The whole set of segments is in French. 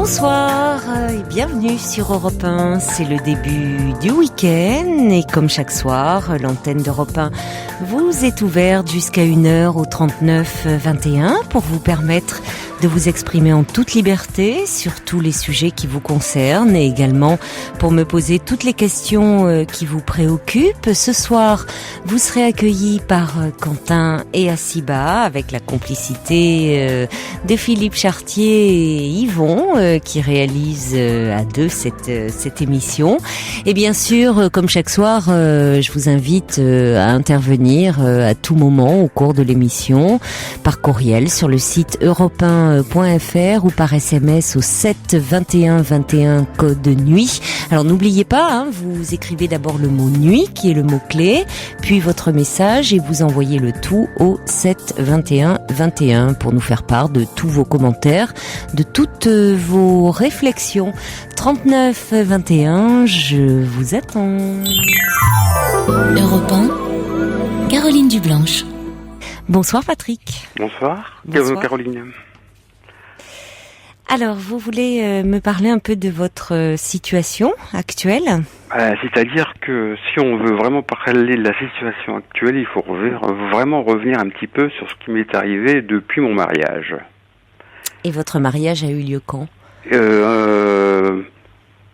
Bonsoir et bienvenue sur Europe 1. C'est le début du week-end et comme chaque soir, l'antenne d'Europe 1 vous est ouverte jusqu'à 1h au 39 21 pour vous permettre de vous exprimer en toute liberté sur tous les sujets qui vous concernent et également pour me poser toutes les questions qui vous préoccupent. Ce soir, vous serez accueillis par Quentin et Assiba avec la complicité de Philippe Chartier et Yvon qui réalisent à deux cette émission. Et bien sûr, comme chaque soir, je vous invite à intervenir à tout moment au cours de l'émission par courriel sur le site europe1.fr ou par SMS au 7 21 21 code nuit. Alors n'oubliez pas, vous écrivez d'abord le mot nuit qui est le mot-clé, puis votre message et vous envoyez le tout au 7 21 21 pour nous faire part de tous vos commentaires, de toutes vos réflexions. 39 21, je vous attends. Europe 1, Caroline Dublanche. Bonsoir Patrick. Bonsoir. Caroline. Alors, vous voulez me parler un peu de votre situation actuelle ? C'est-à-dire que si on veut vraiment parler de la situation actuelle, il faut vraiment revenir un petit peu sur ce qui m'est arrivé depuis mon mariage. Et votre mariage a eu lieu quand ?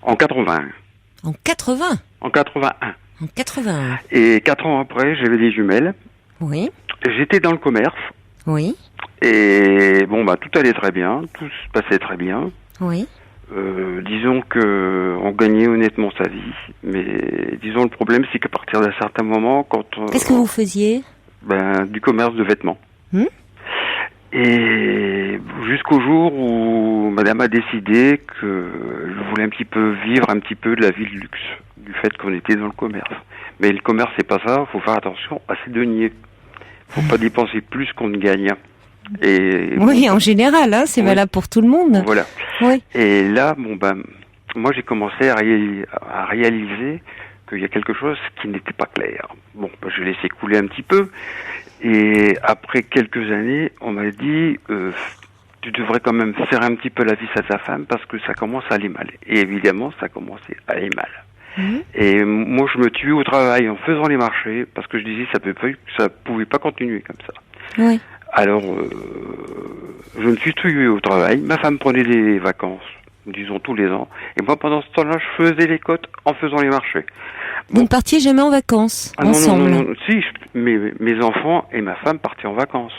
En 81. En 80 ? En 81. En 81. Et 4 ans après, j'avais des jumelles. Oui. J'étais dans le commerce. Oui. Et tout allait très bien, tout se passait très bien. Oui. Disons que on gagnait honnêtement sa vie, mais disons le problème c'est qu'à partir d'un certain moment, Qu'est-ce que vous faisiez ? Du commerce de vêtements. Et jusqu'au jour où madame a décidé qu'elle voulait vivre un petit peu de la vie de luxe, du fait qu'on était dans le commerce. Mais le commerce c'est pas ça, faut faire attention à ses deniers. Faut pas dépenser plus qu'on ne gagne. Et oui, en général, c'est valable pour tout le monde. Voilà. Oui. Et là, moi j'ai commencé à réaliser qu'il y a quelque chose qui n'était pas clair. Je laissé couler un petit peu. Et après quelques années, on m'a dit, tu devrais quand même faire un petit peu la vis à ta femme parce que ça commence à aller mal. Et évidemment, ça commençait à aller mal. Et moi, je me tuais au travail en faisant les marchés parce que je disais ça pouvait pas continuer comme ça. Oui. Alors, je me suis tué au travail. Ma femme prenait des vacances, disons tous les ans. Et moi, pendant ce temps-là, je faisais les côtes en faisant les marchés. Vous ne partiez jamais en vacances ensemble ? Non. Si, mes enfants et ma femme partaient en vacances.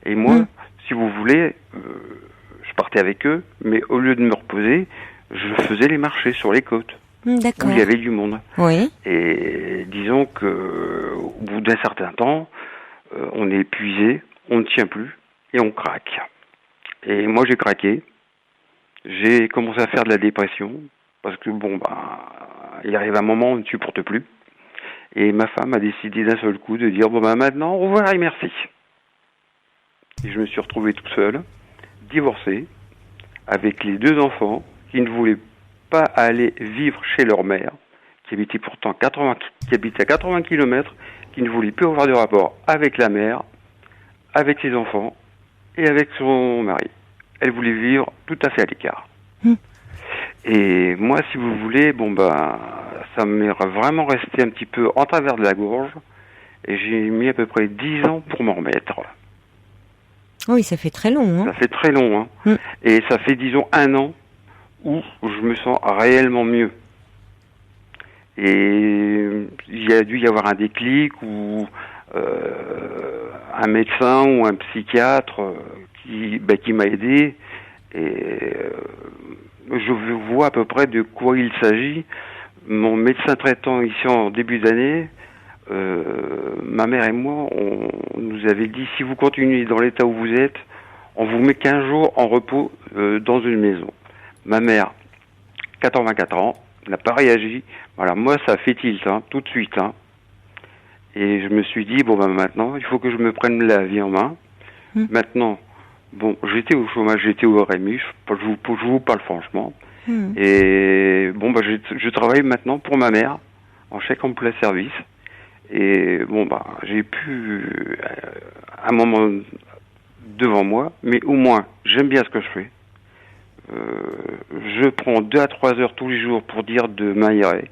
Et moi, si vous voulez, je partais avec eux, mais au lieu de me reposer, je faisais les marchés sur les côtes. D'accord. Où il y avait du monde. Oui. Et disons que au bout d'un certain temps, on est épuisé, on ne tient plus et on craque. Et moi j'ai craqué. J'ai commencé à faire de la dépression parce que il arrive un moment où on ne supporte plus. Et ma femme a décidé d'un seul coup de dire maintenant au revoir et merci. Et je me suis retrouvé tout seul, divorcé, avec les 2 enfants qui ne voulaient pas aller vivre chez leur mère, qui habitait pourtant qui habitait à 80 km, qui ne voulait plus avoir de rapport avec la mère, avec ses enfants et avec son mari. Elle voulait vivre tout à fait à l'écart. Et moi, si vous voulez, ça m'est vraiment resté un petit peu en travers de la gorge et j'ai mis à peu près 10 ans pour m'en remettre. Oui, ça fait très long. Ça fait très long. Et ça fait, disons, 1 an où je me sens réellement mieux. Et il y a dû y avoir un déclic ou un médecin ou un psychiatre qui m'a aidé. Et je vois à peu près de quoi il s'agit. Mon médecin traitant ici en début d'année, ma mère et moi, on nous avait dit si vous continuez dans l'état où vous êtes, on vous met 15 jours en repos dans une maison. Ma mère, 84 ans, n'a pas réagi. Voilà, moi ça fait tilt, tout de suite. Et je me suis dit, maintenant, il faut que je me prenne la vie en main. Maintenant, j'étais au chômage, j'étais au RMI, je vous parle franchement. Et je travaille maintenant pour ma mère, en chèque emploi service. Et j'ai pu un moment devant moi, mais au moins j'aime bien ce que je fais. prends 2 à 3 heures tous les jours pour dire de m'aérer,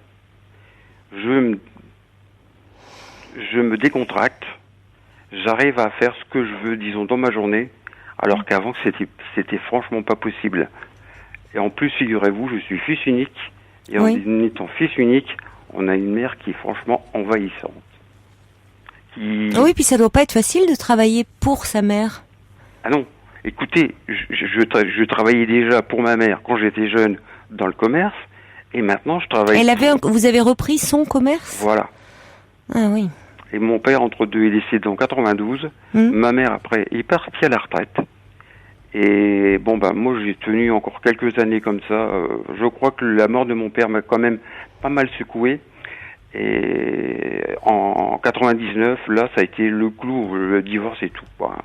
je me décontracte, j'arrive à faire ce que je veux, disons, dans ma journée, alors qu'avant, c'était franchement pas possible. Et en plus, figurez-vous, je suis fils unique, et en étant fils unique, on a une mère qui est franchement envahissante. Oui, puis ça doit pas être facile de travailler pour sa mère. Ah non, écoutez, je travaillais déjà pour ma mère quand j'étais jeune dans le commerce, et maintenant je travaille... Vous avez repris son commerce ? Voilà. Ah oui. Et mon père, entre deux, est décédé en 92. Ma mère, après, est partie à la retraite. Et bon, moi, j'ai tenu encore quelques années comme ça. Je crois que la mort de mon père m'a quand même pas mal secoué. Et en 99, là, ça a été le clou, le divorce et tout, quoi.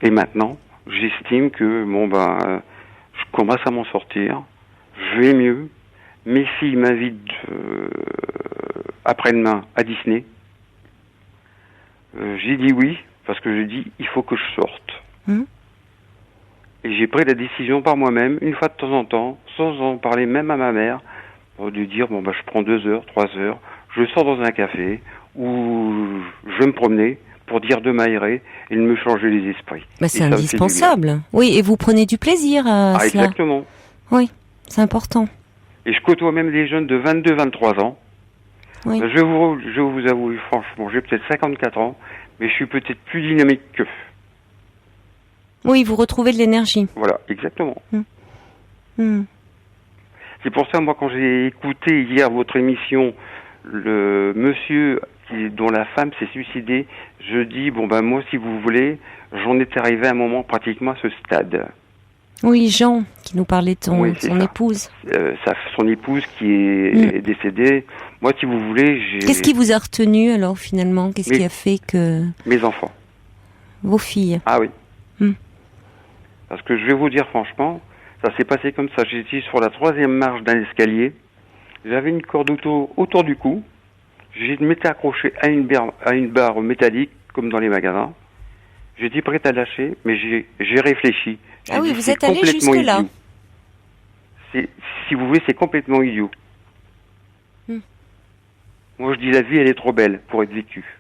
Et maintenant, j'estime que, je commence à m'en sortir. Je vais mieux. Mes filles m'invitent après-demain à Disney. J'ai dit oui, parce que je dis il faut que je sorte. Et j'ai pris la décision par moi-même, une fois de temps en temps, sans en parler même à ma mère, de dire je prends 2 heures, 3 heures, je sors dans un café, ou je vais me promener pour dire de m'aérer et de me changer les esprits. C'est indispensable. Oui, et vous prenez du plaisir à cela. Exactement. Oui, c'est important. Et je côtoie même des jeunes de 22, 23 ans. Oui. Je vais vous avouer, franchement, j'ai peut-être 54 ans, mais je suis peut-être plus dynamique qu'eux. Oui, vous retrouvez de l'énergie. Voilà, exactement. C'est pour ça, moi, quand j'ai écouté hier votre émission, le monsieur dont la femme s'est suicidée, je dis, moi, si vous voulez, j'en étais arrivé à un moment pratiquement à ce stade. Oui, Jean, qui nous parlait de son épouse. Son épouse qui est décédée. Moi, si vous voulez, Qu'est-ce qui vous a retenu, alors, finalement ? Qu'est-ce qui a fait que... Mes enfants. Vos filles. Ah oui. Parce que je vais vous dire franchement, ça s'est passé comme ça. J'étais sur la 3e marche d'un escalier. J'avais une corde auto autour du cou. Je m'étais accroché à une barre métallique, comme dans les magasins. J'étais prêt à lâcher, mais j'ai réfléchi. Ah oui, vous êtes allé jusque-là. Si vous voulez, c'est complètement idiot. Moi, je dis la vie, elle est trop belle pour être vécue.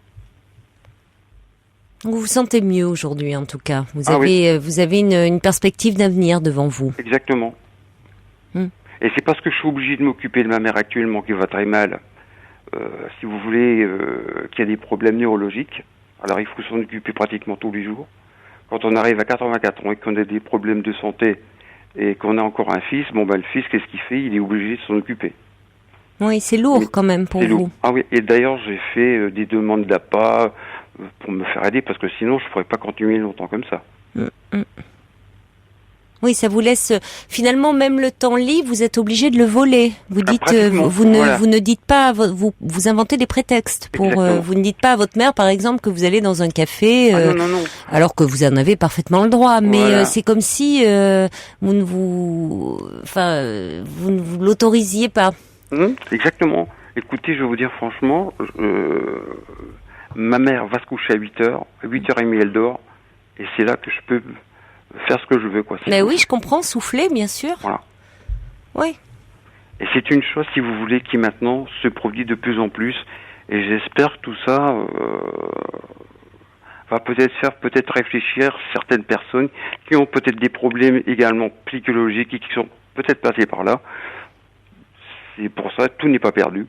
Vous vous sentez mieux aujourd'hui, en tout cas. Vous avez une perspective d'avenir devant vous. Exactement. Et c'est parce que je suis obligé de m'occuper de ma mère actuellement, qui va très mal, si vous voulez, qui a des problèmes neurologiques. Alors, il faut s'en occuper pratiquement tous les jours. Quand on arrive à 84 ans et qu'on a des problèmes de santé et qu'on a encore un fils, le fils, qu'est-ce qu'il fait ? Il est obligé de s'en occuper. Oui, c'est lourd quand même pour vous. Lourd. Ah oui, et d'ailleurs, j'ai fait des demandes d'APA pour me faire aider, parce que sinon, je ne pourrais pas continuer longtemps comme ça. Oui, ça vous laisse finalement même le temps libre, vous êtes obligé de le voler. Vous dites, vous ne dites pas, vous inventez des prétextes pour. Vous ne dites pas à votre mère, par exemple, que vous allez dans un café, non. alors que vous en avez parfaitement le droit. Mais c'est comme si vous ne vous l'autorisiez pas. Exactement. Écoutez, je vais vous dire franchement, ma mère va se coucher à 8h, à 8h30 elle dort, et c'est là que je peux faire ce que je veux, quoi. Mais oui, je comprends, souffler, bien sûr. Voilà. Oui. Et c'est une chose, si vous voulez, qui maintenant se produit de plus en plus, et j'espère que tout ça va peut-être réfléchir certaines personnes qui ont peut-être des problèmes également psychologiques et qui sont peut-être passées par là. C'est pour ça, tout n'est pas perdu.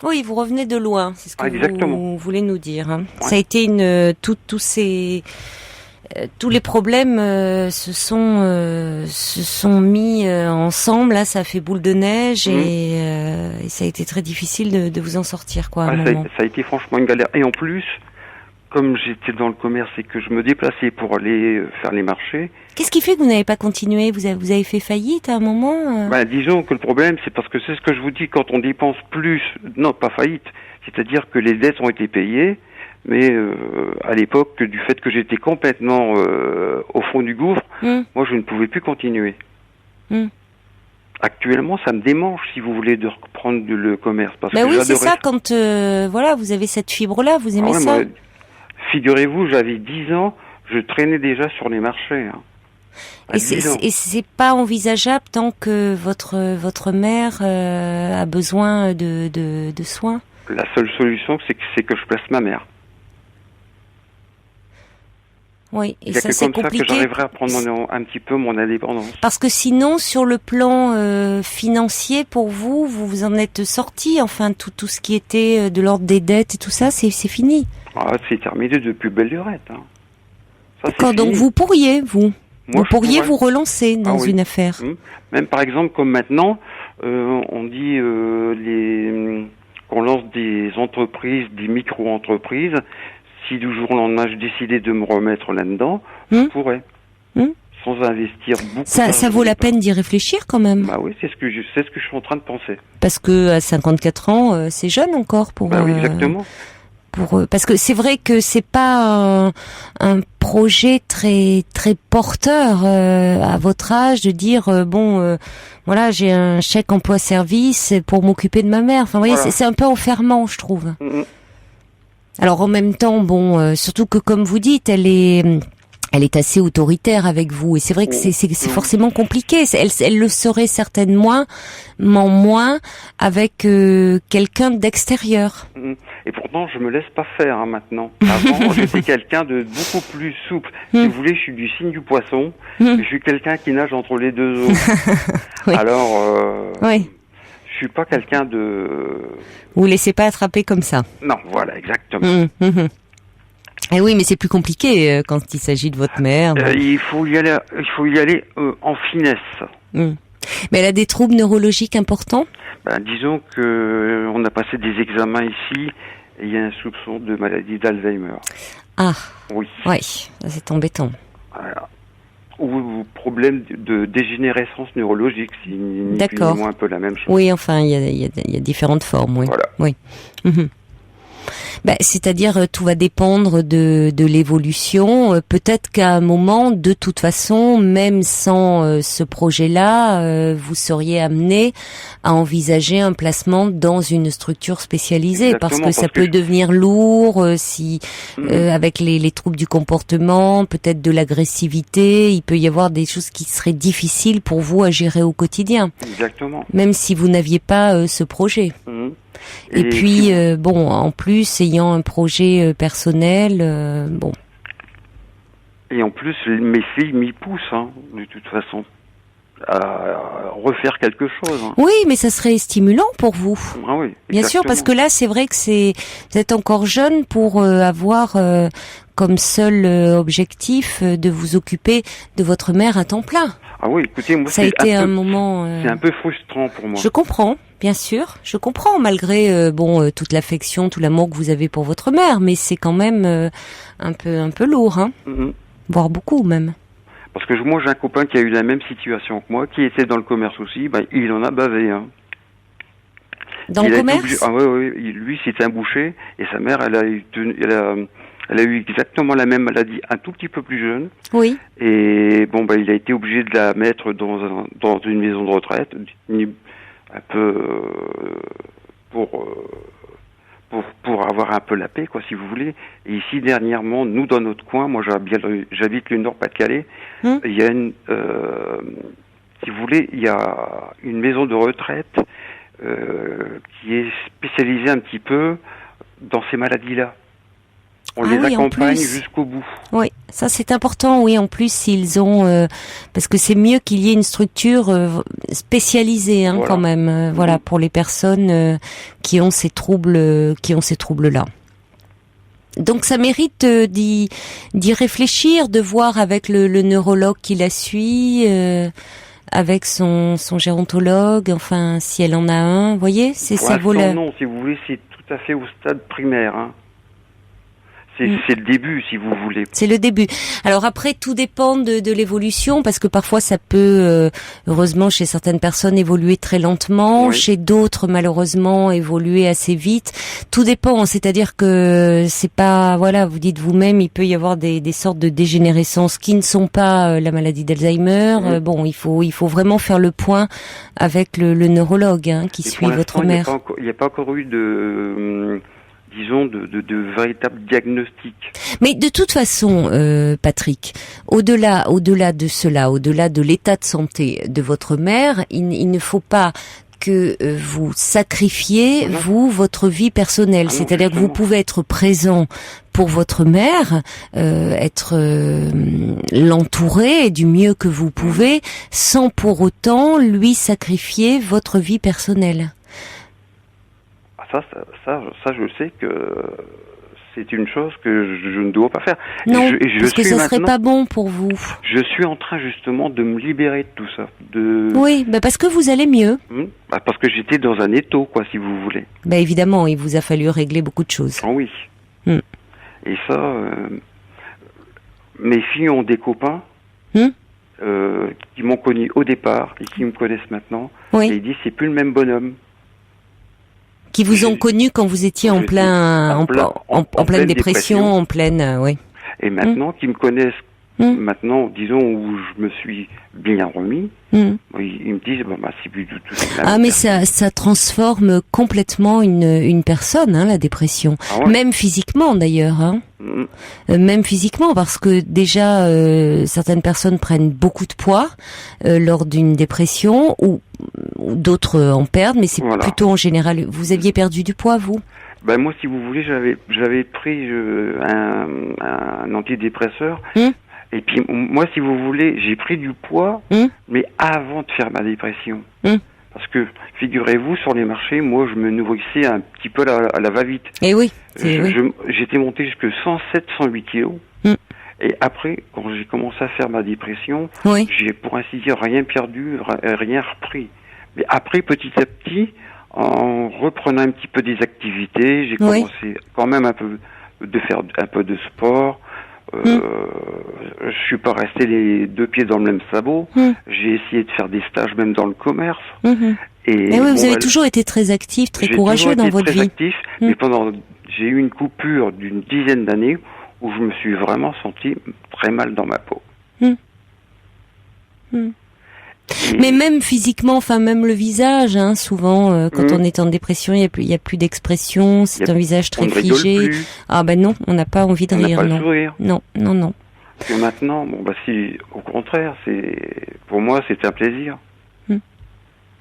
Oui, vous revenez de loin, c'est ce que vous voulez nous dire. Ouais. Ça a été tous les problèmes se sont mis ensemble. Là, ça a fait boule de neige et ça a été très difficile de vous en sortir, quoi. À un moment. Ça a été franchement une galère. Et en plus, comme j'étais dans le commerce et que je me déplaçais pour aller faire les marchés. Qu'est-ce qui fait que vous n'avez pas continué ? Vous avez fait faillite à un moment disons que le problème, c'est parce que c'est ce que je vous dis, quand on dépense plus, non, pas faillite, c'est-à-dire que les dettes ont été payées, mais à l'époque, du fait que j'étais complètement au fond du gouffre, moi je ne pouvais plus continuer. Actuellement, ça me démange, si vous voulez, de reprendre le commerce. Parce que oui, c'est ça, quand vous avez cette fibre-là, vous aimez ça. Figurez-vous, j'avais 10 ans, je traînais déjà sur les marchés. À 10 ans. Et c'est pas envisageable tant que votre mère a besoin de soins. La seule solution, c'est que je place ma mère. Oui, et Il y a ça que c'est comme ça que compliqué. j'arriverai à prendre un petit peu mon indépendance. Parce que sinon, sur le plan financier, pour vous, vous en êtes sorti. Enfin, tout ce qui était de l'ordre des dettes et tout ça, c'est fini. Ah, c'est terminé depuis belle lurette. Hein. Ça, c'est D'accord, donc fini. vous pourriez, vous Moi, je pourriez pourrais. vous relancer dans Ah oui. une affaire. Même par exemple, comme maintenant, on dit qu'on lance des entreprises, des micro-entreprises. Si du jour au lendemain je décidais de me remettre là-dedans, je pourrais. Sans investir beaucoup. Ça vaut la peine d'y réfléchir quand même. Bah oui, c'est ce que je suis en train de penser. Parce que à 54 ans, c'est jeune encore pour. Bah oui, exactement. Parce que c'est vrai que c'est pas un projet très porteur à votre âge de dire voilà, j'ai un chèque emploi service pour m'occuper de ma mère. Enfin, vous voyez, Voilà. c'est un peu enfermant, je trouve. Alors en même temps, surtout que comme vous dites, elle est assez autoritaire avec vous, et c'est vrai que c'est forcément compliqué. Elle le serait certainement moins avec quelqu'un d'extérieur. Et pourtant, je me laisse pas faire maintenant. Avant, j'étais quelqu'un de beaucoup plus souple. Si vous voulez, je suis du signe du poisson. Je suis quelqu'un qui nage entre les deux eaux. Oui. Alors, Oui. je suis pas quelqu'un de... Vous laissez pas attraper comme ça. Non, voilà, exactement. Et oui, mais c'est plus compliqué quand il s'agit de votre mère. Il faut y aller en finesse. Mais elle a des troubles neurologiques importants? Disons que on a passé des examens ici et il y a un soupçon de maladie d'Alzheimer. Ah. Oui. Ouais, c'est embêtant. Voilà. Ou problème de dégénérescence neurologique, c'est ni plus ni moins un peu la même chose. Oui, enfin, il y a différentes formes, oui. Voilà. Oui. C'est-à-dire tout va dépendre de l'évolution. Peut-être qu'à un moment, de toute façon, même sans ce projet-là, vous seriez amené à envisager un placement dans une structure spécialisée. Exactement, parce que ça peut devenir lourd avec les troubles du comportement, peut-être de l'agressivité. Il peut y avoir des choses qui seraient difficiles pour vous à gérer au quotidien. Exactement. Même si vous n'aviez pas ce projet. Et puis, en plus, ayant un projet personnel, Et en plus, mes filles m'y poussent, de toute façon, à refaire quelque chose. Oui, mais ça serait stimulant pour vous. Ah oui, bien sûr, parce que là, c'est vrai que vous êtes encore jeune pour avoir comme seul objectif de vous occuper de votre mère à temps plein. Ah oui, écoutez, moi, ça a été un moment. C'est un peu frustrant pour moi. Je comprends. Bien sûr, je comprends, malgré toute l'affection, tout l'amour que vous avez pour votre mère, mais c'est quand même un peu lourd, voire beaucoup même. Parce que moi, j'ai un copain qui a eu la même situation que moi, qui était dans le commerce aussi, il en a bavé. Dans le commerce ? Ah oui, lui, c'était un boucher, et sa mère, elle a eu exactement la même maladie, un tout petit peu plus jeune. Oui. Et il a été obligé de la mettre dans une maison de retraite, un peu pour avoir un peu la paix, quoi, si vous voulez. Et ici, dernièrement, nous, dans notre coin, moi j'habite le Nord-Pas-de-Calais, il y a si vous voulez, il y a une maison de retraite qui est spécialisée un petit peu dans ces maladies-là. On les accompagne jusqu'au bout. Oui, ça c'est important. Oui, en plus ils ont parce que c'est mieux qu'il y ait une structure spécialisée quand même. Voilà, pour les personnes qui ont ces troubles-là. Donc ça mérite d'y réfléchir, de voir avec le neurologue qui la suit, avec son gérontologue. Enfin, si elle en a un, vous voyez, ça vaut la. Non, si vous voulez, c'est tout à fait au stade primaire. C'est le début, si vous voulez. C'est le début. Alors après, tout dépend de l'évolution, parce que parfois ça peut, heureusement, chez certaines personnes évoluer très lentement, chez d'autres, malheureusement, évoluer assez vite. Tout dépend, c'est-à-dire que c'est pas, vous dites vous-même, il peut y avoir des sortes de dégénérescences qui ne sont pas la maladie d'Alzheimer. Il faut vraiment faire le point avec le neurologue qui suit votre mère. Il n'y a pas encore eu disons, de véritables diagnostics. Mais de toute façon, Patrick, au-delà de cela, au-delà de l'état de santé de votre mère, il ne faut pas que vous sacrifiez, votre vie personnelle. C'est-à-dire que vous pouvez être présent pour votre mère, l'entourer du mieux que vous pouvez, sans pour autant lui sacrifier votre vie personnelle. Ça, je sais que c'est une chose que je ne dois pas faire. Non, parce que ça serait pas bon pour vous. Je suis en train justement de me libérer de tout ça. Oui, parce que vous allez mieux. Parce que j'étais dans un étau, quoi, si vous voulez. Évidemment, il vous a fallu régler beaucoup de choses. Ah oui. Et ça, mes filles ont des copains qui m'ont connu au départ et qui me connaissent maintenant. Oui. Et ils disent c'est plus le même bonhomme. Qui vous ont connu quand vous étiez en pleine dépression, en pleine, oui. Et maintenant, qui me connaissent, maintenant, disons, où je me suis bien remis, ils me disent, c'est plus du tout ça. Ah, mais ça transforme complètement une personne, la dépression. Ah ouais. Même physiquement, d'ailleurs, même physiquement, parce que déjà, certaines personnes prennent beaucoup de poids, lors d'une dépression, ou d'autres en perdent, mais c'est plutôt en général. Vous aviez perdu du poids, vous? Moi, si vous voulez, j'avais pris un antidépresseur. Et puis, moi, si vous voulez, j'ai pris du poids, mais avant de faire ma dépression. Parce que, figurez-vous, sur les marchés, moi, je me nourrissais un petit peu à la va-vite. Et oui. J'étais monté jusque 107, 108 kilos. Et après, quand j'ai commencé à faire ma dépression, j'ai, pour ainsi dire, rien perdu, rien repris. Mais après, petit à petit, en reprenant un petit peu des activités, j'ai commencé quand même de faire un peu de sport. Je suis pas resté les deux pieds dans le même sabot. J'ai essayé de faire des stages même dans le commerce. Et vous avez toujours été très actif, très courageux dans votre vie. Actif, mais j'ai eu une coupure d'une dizaine d'années où je me suis vraiment senti très mal dans ma peau. Mais même physiquement, même le visage, souvent, quand on est en dépression, il y a plus d'expression, c'est un visage très figé. Ah non, on n'a pas envie de rire, non. Sourire. Non. Parce que maintenant, si, au contraire, pour moi, c'est un plaisir.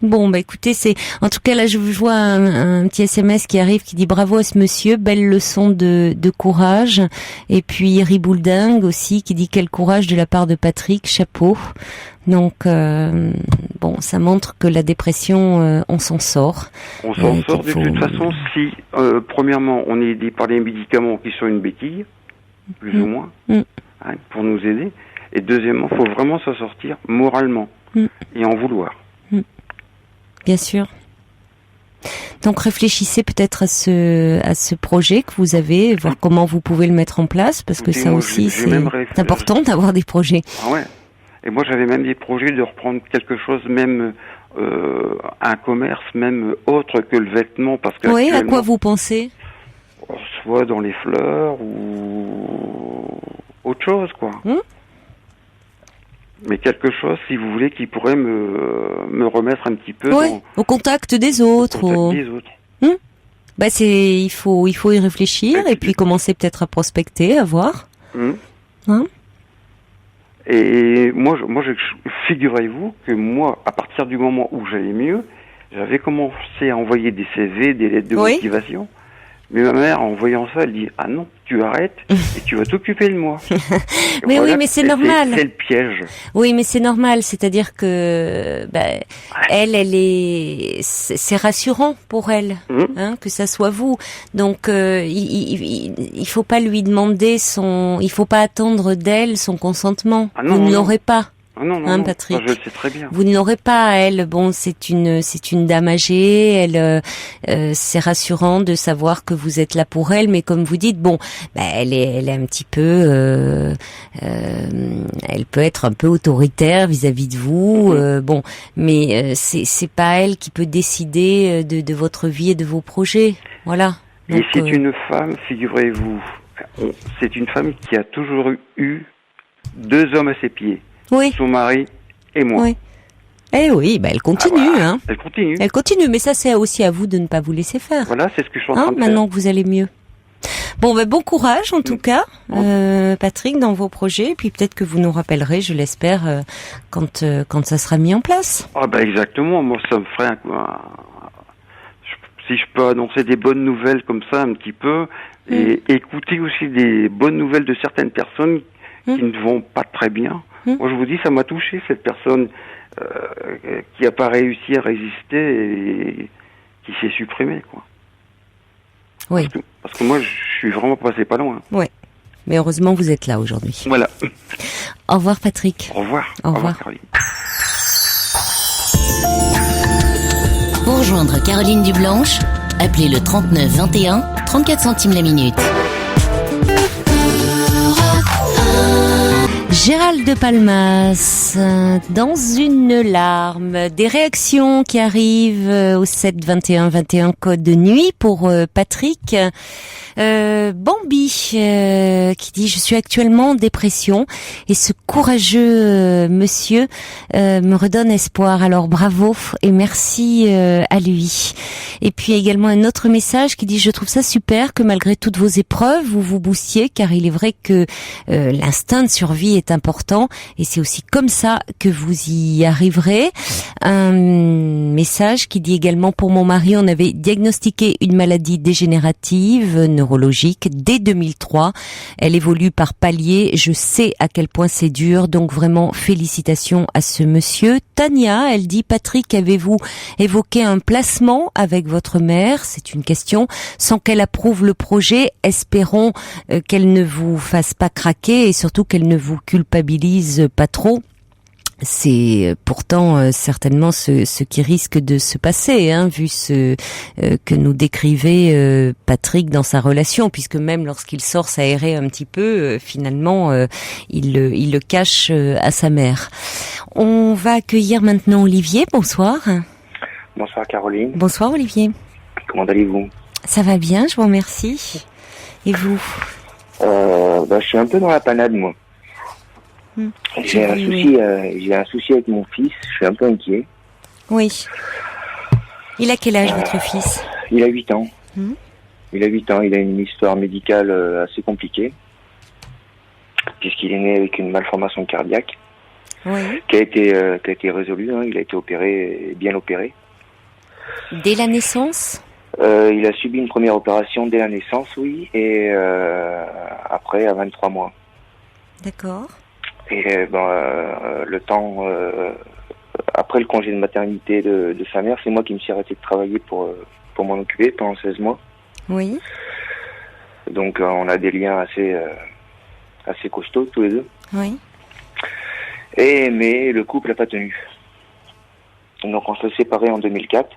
Bon, écoutez, en tout cas, là, je vois un petit SMS qui arrive qui dit bravo à ce monsieur, belle leçon de courage. Et puis, Ribouldingue aussi qui dit quel courage de la part de Patrick, chapeau. Donc, ça montre que la dépression, on s'en sort. On s'en sort de toute façon si, premièrement, on est aidé par les médicaments qui sont une béquille, plus ou moins, pour nous aider. Et deuxièmement, il faut vraiment s'en sortir moralement et en vouloir. Bien sûr. Donc réfléchissez peut-être à ce projet que vous avez, voir comment vous pouvez le mettre en place, parce que ça aussi c'est important d'avoir des projets. Ah ouais. Et moi j'avais même des projets de reprendre quelque chose, même un commerce, même autre que le vêtement, parce que oui, à quoi vous pensez? Soit dans les fleurs ou autre chose, quoi. Mais quelque chose, si vous voulez, qui pourrait me remettre un petit peu au contact des autres. Il faut y réfléchir et puis commencer peut-être à prospecter, à voir. Et moi, figurez-vous que moi, à partir du moment où j'allais mieux, j'avais commencé à envoyer des CV, des lettres de motivation. Mais ma mère, en voyant ça, elle dit « Ah non, tu arrêtes et tu vas t'occuper de moi. » Mais mais c'est normal. C'est le piège. Oui, mais c'est normal. C'est-à-dire que c'est rassurant pour elle, que ça soit vous. Donc il faut pas lui demander il faut pas attendre d'elle son consentement. Vous ne l'aurez pas. Ah non, Patrick. Je le sais très bien. Vous ne l'aurez pas, elle. Bon, c'est une dame âgée. C'est rassurant de savoir que vous êtes là pour elle, mais comme vous dites, elle est un petit peu, elle peut être un peu autoritaire vis-à-vis de vous. Mais c'est pas elle qui peut décider de votre vie et de vos projets. Voilà. Donc, et c'est une femme, figurez-vous, c'est une femme qui a toujours eu 2 hommes à ses pieds. Son mari et moi. Eh oui, elle continue. Elle continue. Elle continue, mais ça c'est aussi à vous de ne pas vous laisser faire. Voilà, c'est ce que je suis en train de faire. Maintenant que vous allez mieux. Bon, bon courage en tout cas, Patrick, dans vos projets. Et puis peut-être que vous nous rappellerez, je l'espère, quand ça sera mis en place. Ah exactement. Moi, ça me ferait si je peux annoncer des bonnes nouvelles comme ça un petit peu et écouter aussi des bonnes nouvelles de certaines personnes qui ne vont pas très bien. Moi, je vous dis, ça m'a touché, cette personne qui a pas réussi à résister et qui s'est supprimée, quoi. Oui. Parce que moi, je suis vraiment passé pas loin. Oui. Mais heureusement, vous êtes là aujourd'hui. Voilà. Au revoir, Patrick. Au revoir. Au revoir. Caroline. Pour rejoindre Caroline Dublanche, appelez le 39 21, 34 centimes la minute. Gérald de Palmas, dans une larme, des réactions qui arrivent au 7 21 21 code de nuit pour Patrick. Bambi qui dit: je suis actuellement en dépression et ce courageux monsieur me redonne espoir. Alors bravo et merci à lui. Et puis également un autre message qui dit: je trouve ça super que malgré toutes vos épreuves vous vous boostiez, car il est vrai que l'instinct de survie est important et c'est aussi comme ça que vous y arriverez. Un message qui dit également: pour mon mari, on avait diagnostiqué une maladie dégénérative neurologique dès 2003. Elle évolue par paliers. Je sais à quel point c'est dur, donc vraiment félicitations à ce monsieur. Tania, elle dit: Patrick, avez-vous évoqué un placement avec votre mère? C'est une question. Sans qu'elle approuve le projet, espérons qu'elle ne vous fasse pas craquer et surtout qu'elle ne vous culpabilise pas trop. C'est pourtant certainement ce qui risque de se passer, vu ce que nous décrivait Patrick dans sa relation, puisque même lorsqu'il sort s'aérer un petit peu, finalement, il le cache à sa mère. On va accueillir maintenant Olivier. Bonsoir. Bonsoir Caroline. Bonsoir Olivier. Comment allez-vous? Ça va bien, je vous remercie. Et vous? Je suis un peu dans la panade, moi. J'ai un souci avec mon fils, je suis un peu inquiet. Oui. Il a quel âge votre fils? Il a 8 ans. Il a 8 ans, il a une histoire médicale assez compliquée, puisqu'il est né avec une malformation cardiaque, qui a été résolue, il a été opéré, bien opéré. Dès la naissance? Il a subi une première opération dès la naissance, oui, et après à 23 mois. D'accord. Et le temps après le congé de maternité de sa mère, c'est moi qui me suis arrêté de travailler pour m'en occuper pendant 16 mois. Oui. Donc on a des liens assez costauds tous les deux. Oui. Mais le couple n'a pas tenu. Donc on s'est séparés en 2004.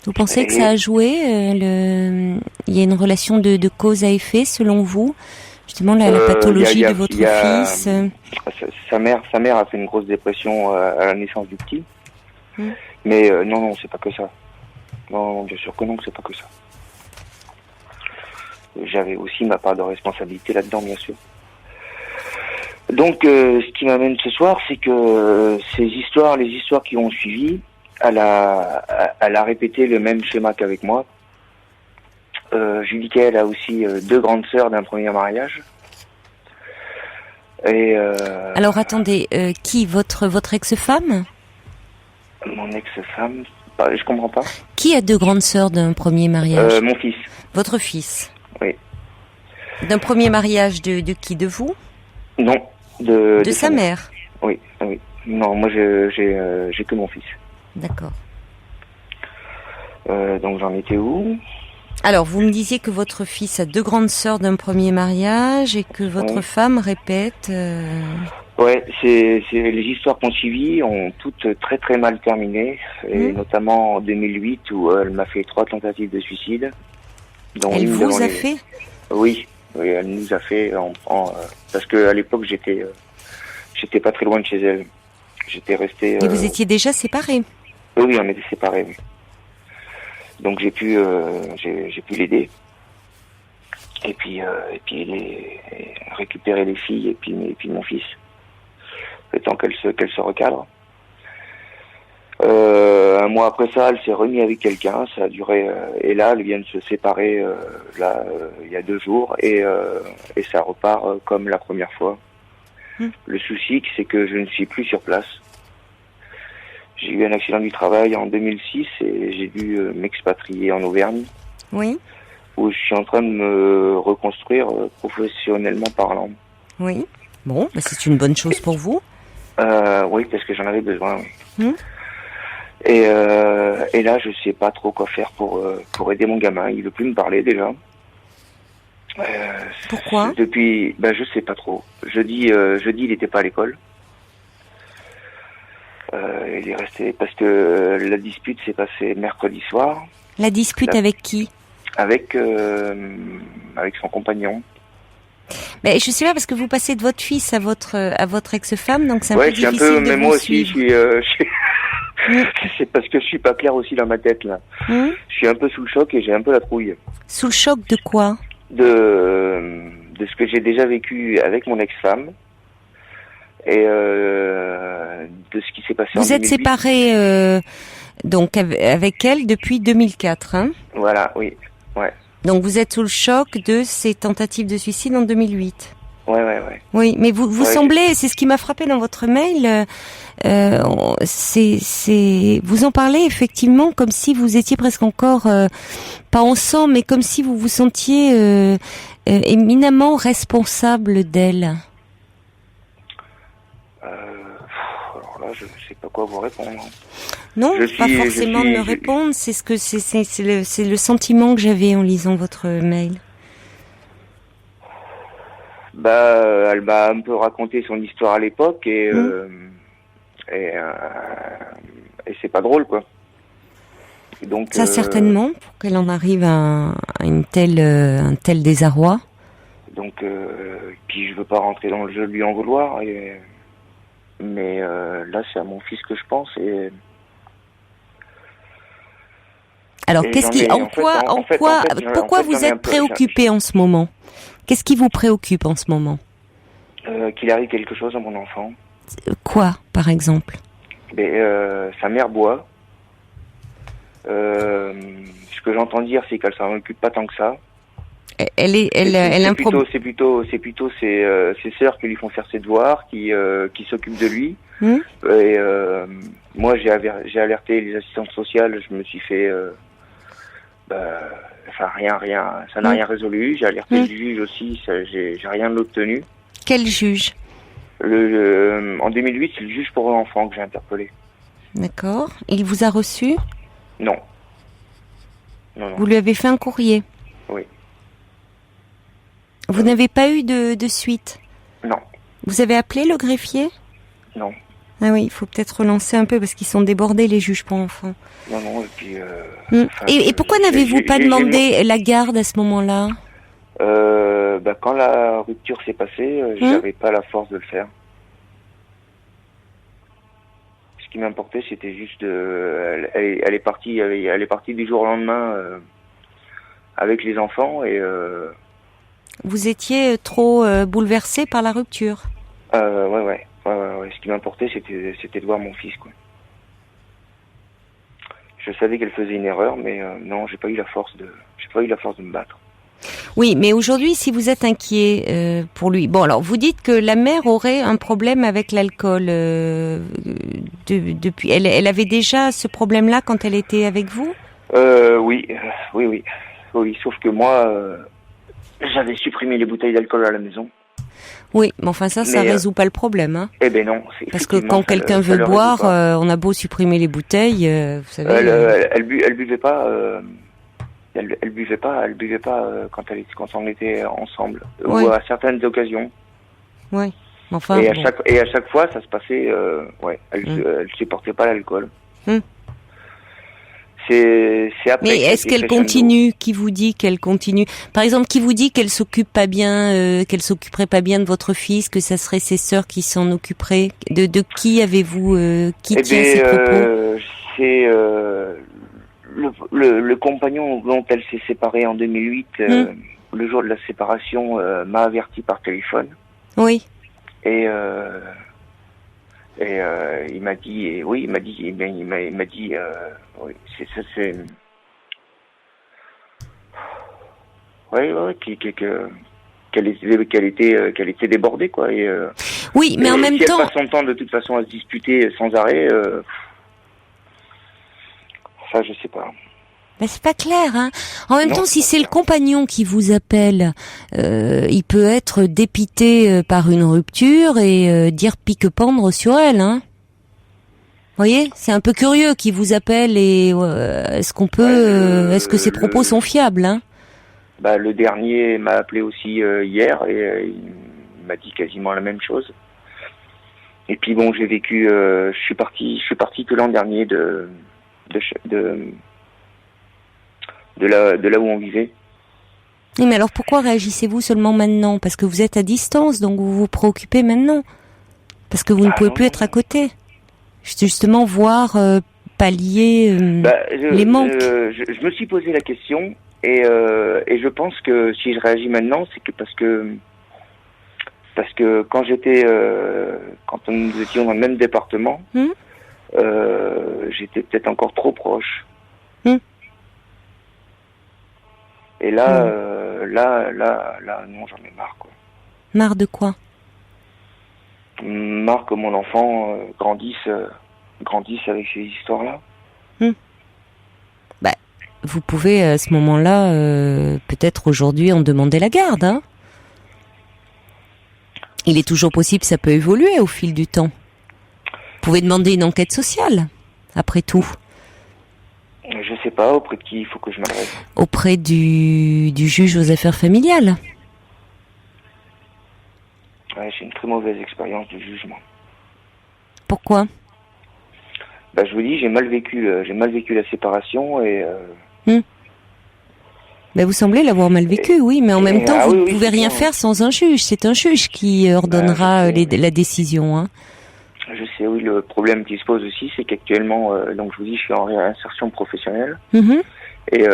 Vous pensez que ça a joué il y a une relation de cause à effet selon vous? Justement, la pathologie de votre fils. Sa mère a fait une grosse dépression à la naissance du petit. Mais non, c'est pas que ça. Non, bien sûr que non, c'est pas que ça. J'avais aussi ma part de responsabilité là-dedans, bien sûr. Donc, ce qui m'amène ce soir, c'est que les histoires qui ont suivi, elle a répété le même schéma qu'avec moi. Julie a aussi 2 grandes sœurs d'un premier mariage. Et alors attendez, qui votre ex-femme? Mon ex-femme, je comprends pas. Qui a 2 grandes sœurs d'un premier mariage? Mon fils. Votre fils? Oui. D'un premier mariage de qui? De vous? Non, de sa mère. Oui. Non, moi j'ai que mon fils. D'accord. Donc j'en étais où? Alors, vous me disiez que votre fils a 2 grandes sœurs d'un premier mariage et que votre femme répète... Ouais, c'est les histoires qu'on suivi ont toutes très très mal terminé, et notamment en 2008 où elle m'a fait 3 tentatives de suicide. Elle vous a fait? Oui, elle nous a fait parce que à l'époque j'étais pas très loin de chez elle. J'étais resté... Et vous étiez déjà séparés? Oui, on était séparés, oui. Donc j'ai pu l'aider et puis récupérer les filles et puis mon fils, le temps qu'elle se recadre. Un mois après ça, elle s'est remise avec quelqu'un. Ça a duré, et là, elle vient de se séparer il y a 2 jours, et ça repart comme la première fois. Le souci, c'est que je ne suis plus sur place. J'ai eu un accident du travail en 2006 et j'ai dû m'expatrier en Auvergne. Oui. Où je suis en train de me reconstruire professionnellement parlant. Oui. Bon, c'est une bonne chose pour vous. Oui, parce que j'en avais besoin. Oui. Et là, je sais pas trop quoi faire pour aider mon gamin. Il veut plus me parler déjà. Pourquoi ? Depuis, je sais pas trop. Jeudi, il était pas à l'école. Il est resté parce que la dispute s'est passée mercredi soir. La dispute avec qui ? Avec son compagnon. Mais je sais pas, parce que vous passez de votre fils à votre ex-femme, donc c'est un peu difficile de mais vous moi aussi, suivre. C'est parce que je suis pas clair aussi dans ma tête là. Je suis un peu sous le choc et j'ai un peu la trouille. Sous le choc de quoi ? De ce que j'ai déjà vécu avec mon ex-femme et de ce qui s'est passé en 2008. Vous êtes séparés donc avec elle depuis 2004, hein ? Voilà, oui, ouais. Donc vous êtes sous le choc de ces tentatives de suicide en 2008. Ouais. Oui, mais vous semblez, c'est ce qui m'a frappé dans votre mail, vous en parlez effectivement comme si vous étiez presque encore, pas ensemble, mais comme si vous vous sentiez éminemment responsable d'elle. Alors là, je sais pas quoi vous répondre. Non, pas forcément de me répondre, c'est le sentiment que j'avais en lisant votre mail. Elle m'a un peu raconté son histoire à l'époque et c'est pas drôle quoi. Et donc ça certainement pour qu'elle en arrive à un tel désarroi. Donc puis je veux pas rentrer dans le jeu de lui en vouloir mais là c'est à mon fils que je pense et alors pourquoi vous êtes préoccupé en ce moment ? Qu'est-ce qui vous préoccupe en ce moment ? Qu'il arrive quelque chose à mon enfant. Quoi, par exemple ? Sa mère boit. Ce que j'entends dire, c'est qu'elle s'en occupe pas tant que ça. C'est plutôt ses sœurs qui lui font faire ses devoirs, qui s'occupent de lui. Et moi, j'ai alerté les assistantes sociales. Je me suis fait rien, ça n'a rien résolu. J'ai alerté le juge aussi, j'ai rien obtenu. Quel juge ? En 2008, c'est le juge pour l'enfant que j'ai interpellé. D'accord. Il vous a reçu ? Non. Vous lui avez fait un courrier ? Oui. Vous n'avez pas eu de suite ? Non. Vous avez appelé le greffier ? Non. Ah oui, il faut peut-être relancer un peu parce qu'ils sont débordés, les juges pour enfants. Non, et puis... Et pourquoi n'avez-vous pas demandé la garde à ce moment-là ? Quand la rupture s'est passée, j'avais pas la force de le faire. Ce qui m'importait, c'était juste elle est partie du jour au lendemain avec les enfants et... Vous étiez trop bouleversé par la rupture ? Ouais. Ce qui m'importait, c'était de voir mon fils, quoi. Je savais qu'elle faisait une erreur, mais non, j'ai pas eu la force de me battre. Oui, mais aujourd'hui, si vous êtes inquiet pour lui, bon, alors vous dites que la mère aurait un problème avec l'alcool depuis. Elle avait déjà ce problème-là quand elle était avec vous ? Oui. Sauf que moi, j'avais supprimé les bouteilles d'alcool à la maison. Oui, mais enfin ça résout pas le problème, hein. Eh ben non. Parce que quand quelqu'un veut boire, on a beau supprimer les bouteilles, vous savez. Elle buvait pas. Elle buvait pas quand on était ensemble ou à certaines occasions. Oui. Enfin. Et à chaque fois, ça se passait. Elle supportait pas l'alcool. C'est après. Mais est-ce qu'elle continue ? Qui vous dit qu'elle continue ? Par exemple, qui vous dit qu'elle s'occupe pas bien, qu'elle s'occuperait pas bien de votre fils, que ça serait ses sœurs qui s'en occuperaient ? De qui avez-vous qui tient ces propos ? C'est le compagnon dont elle s'est séparée en 2008. Le jour de la séparation, m'a averti par téléphone. Oui. Et Et il m'a dit, oui, il m'a dit, oui, c'est, qu'elle était débordée, quoi. Et, oui, mais en même si temps, elle passe son temps de toute façon à se disputer sans arrêt, ça, je sais pas. Ben c'est pas clair, hein. En même temps, si c'est le compagnon qui vous appelle, il peut être dépité par une rupture et dire pique-pendre sur elle, hein. Vous voyez, c'est un peu curieux qu'il vous appelle et est-ce que ses propos sont fiables, hein? Bah, le dernier m'a appelé aussi hier et il m'a dit quasiment la même chose. Et puis bon, j'ai vécu, je suis parti que l'an dernier de là où on vivait. Oui, mais alors pourquoi réagissez-vous seulement maintenant? Parce que vous êtes à distance, donc vous vous préoccupez maintenant. Parce que vous ne pouvez plus être à côté. Justement, voir pallier les manques. Je me suis posé la question et je pense que si je réagis maintenant, c'est que parce que quand nous étions dans le même département, j'étais peut-être encore trop proche. Et là, non, j'en ai marre, quoi. Marre de quoi? Marre que mon enfant grandisse avec ces histoires-là. Bah, vous pouvez à ce moment-là, peut-être aujourd'hui, en demander la garde, hein. Il est toujours possible que ça peut évoluer au fil du temps. Vous pouvez demander une enquête sociale, après tout. Je sais pas, auprès de qui il faut que je m'adresse. Auprès du juge aux affaires familiales. Ouais, j'ai une très mauvaise expérience du jugement. Pourquoi? Bah, je vous dis, j'ai mal vécu la séparation et. Bah, vous semblez l'avoir mal vécu, oui, mais en même temps, vous ne pouvez rien faire sans un juge. C'est un juge qui ordonnera la décision, hein. Je sais, oui, le problème qui se pose aussi, c'est qu'actuellement, donc je vous dis, je suis en réinsertion professionnelle et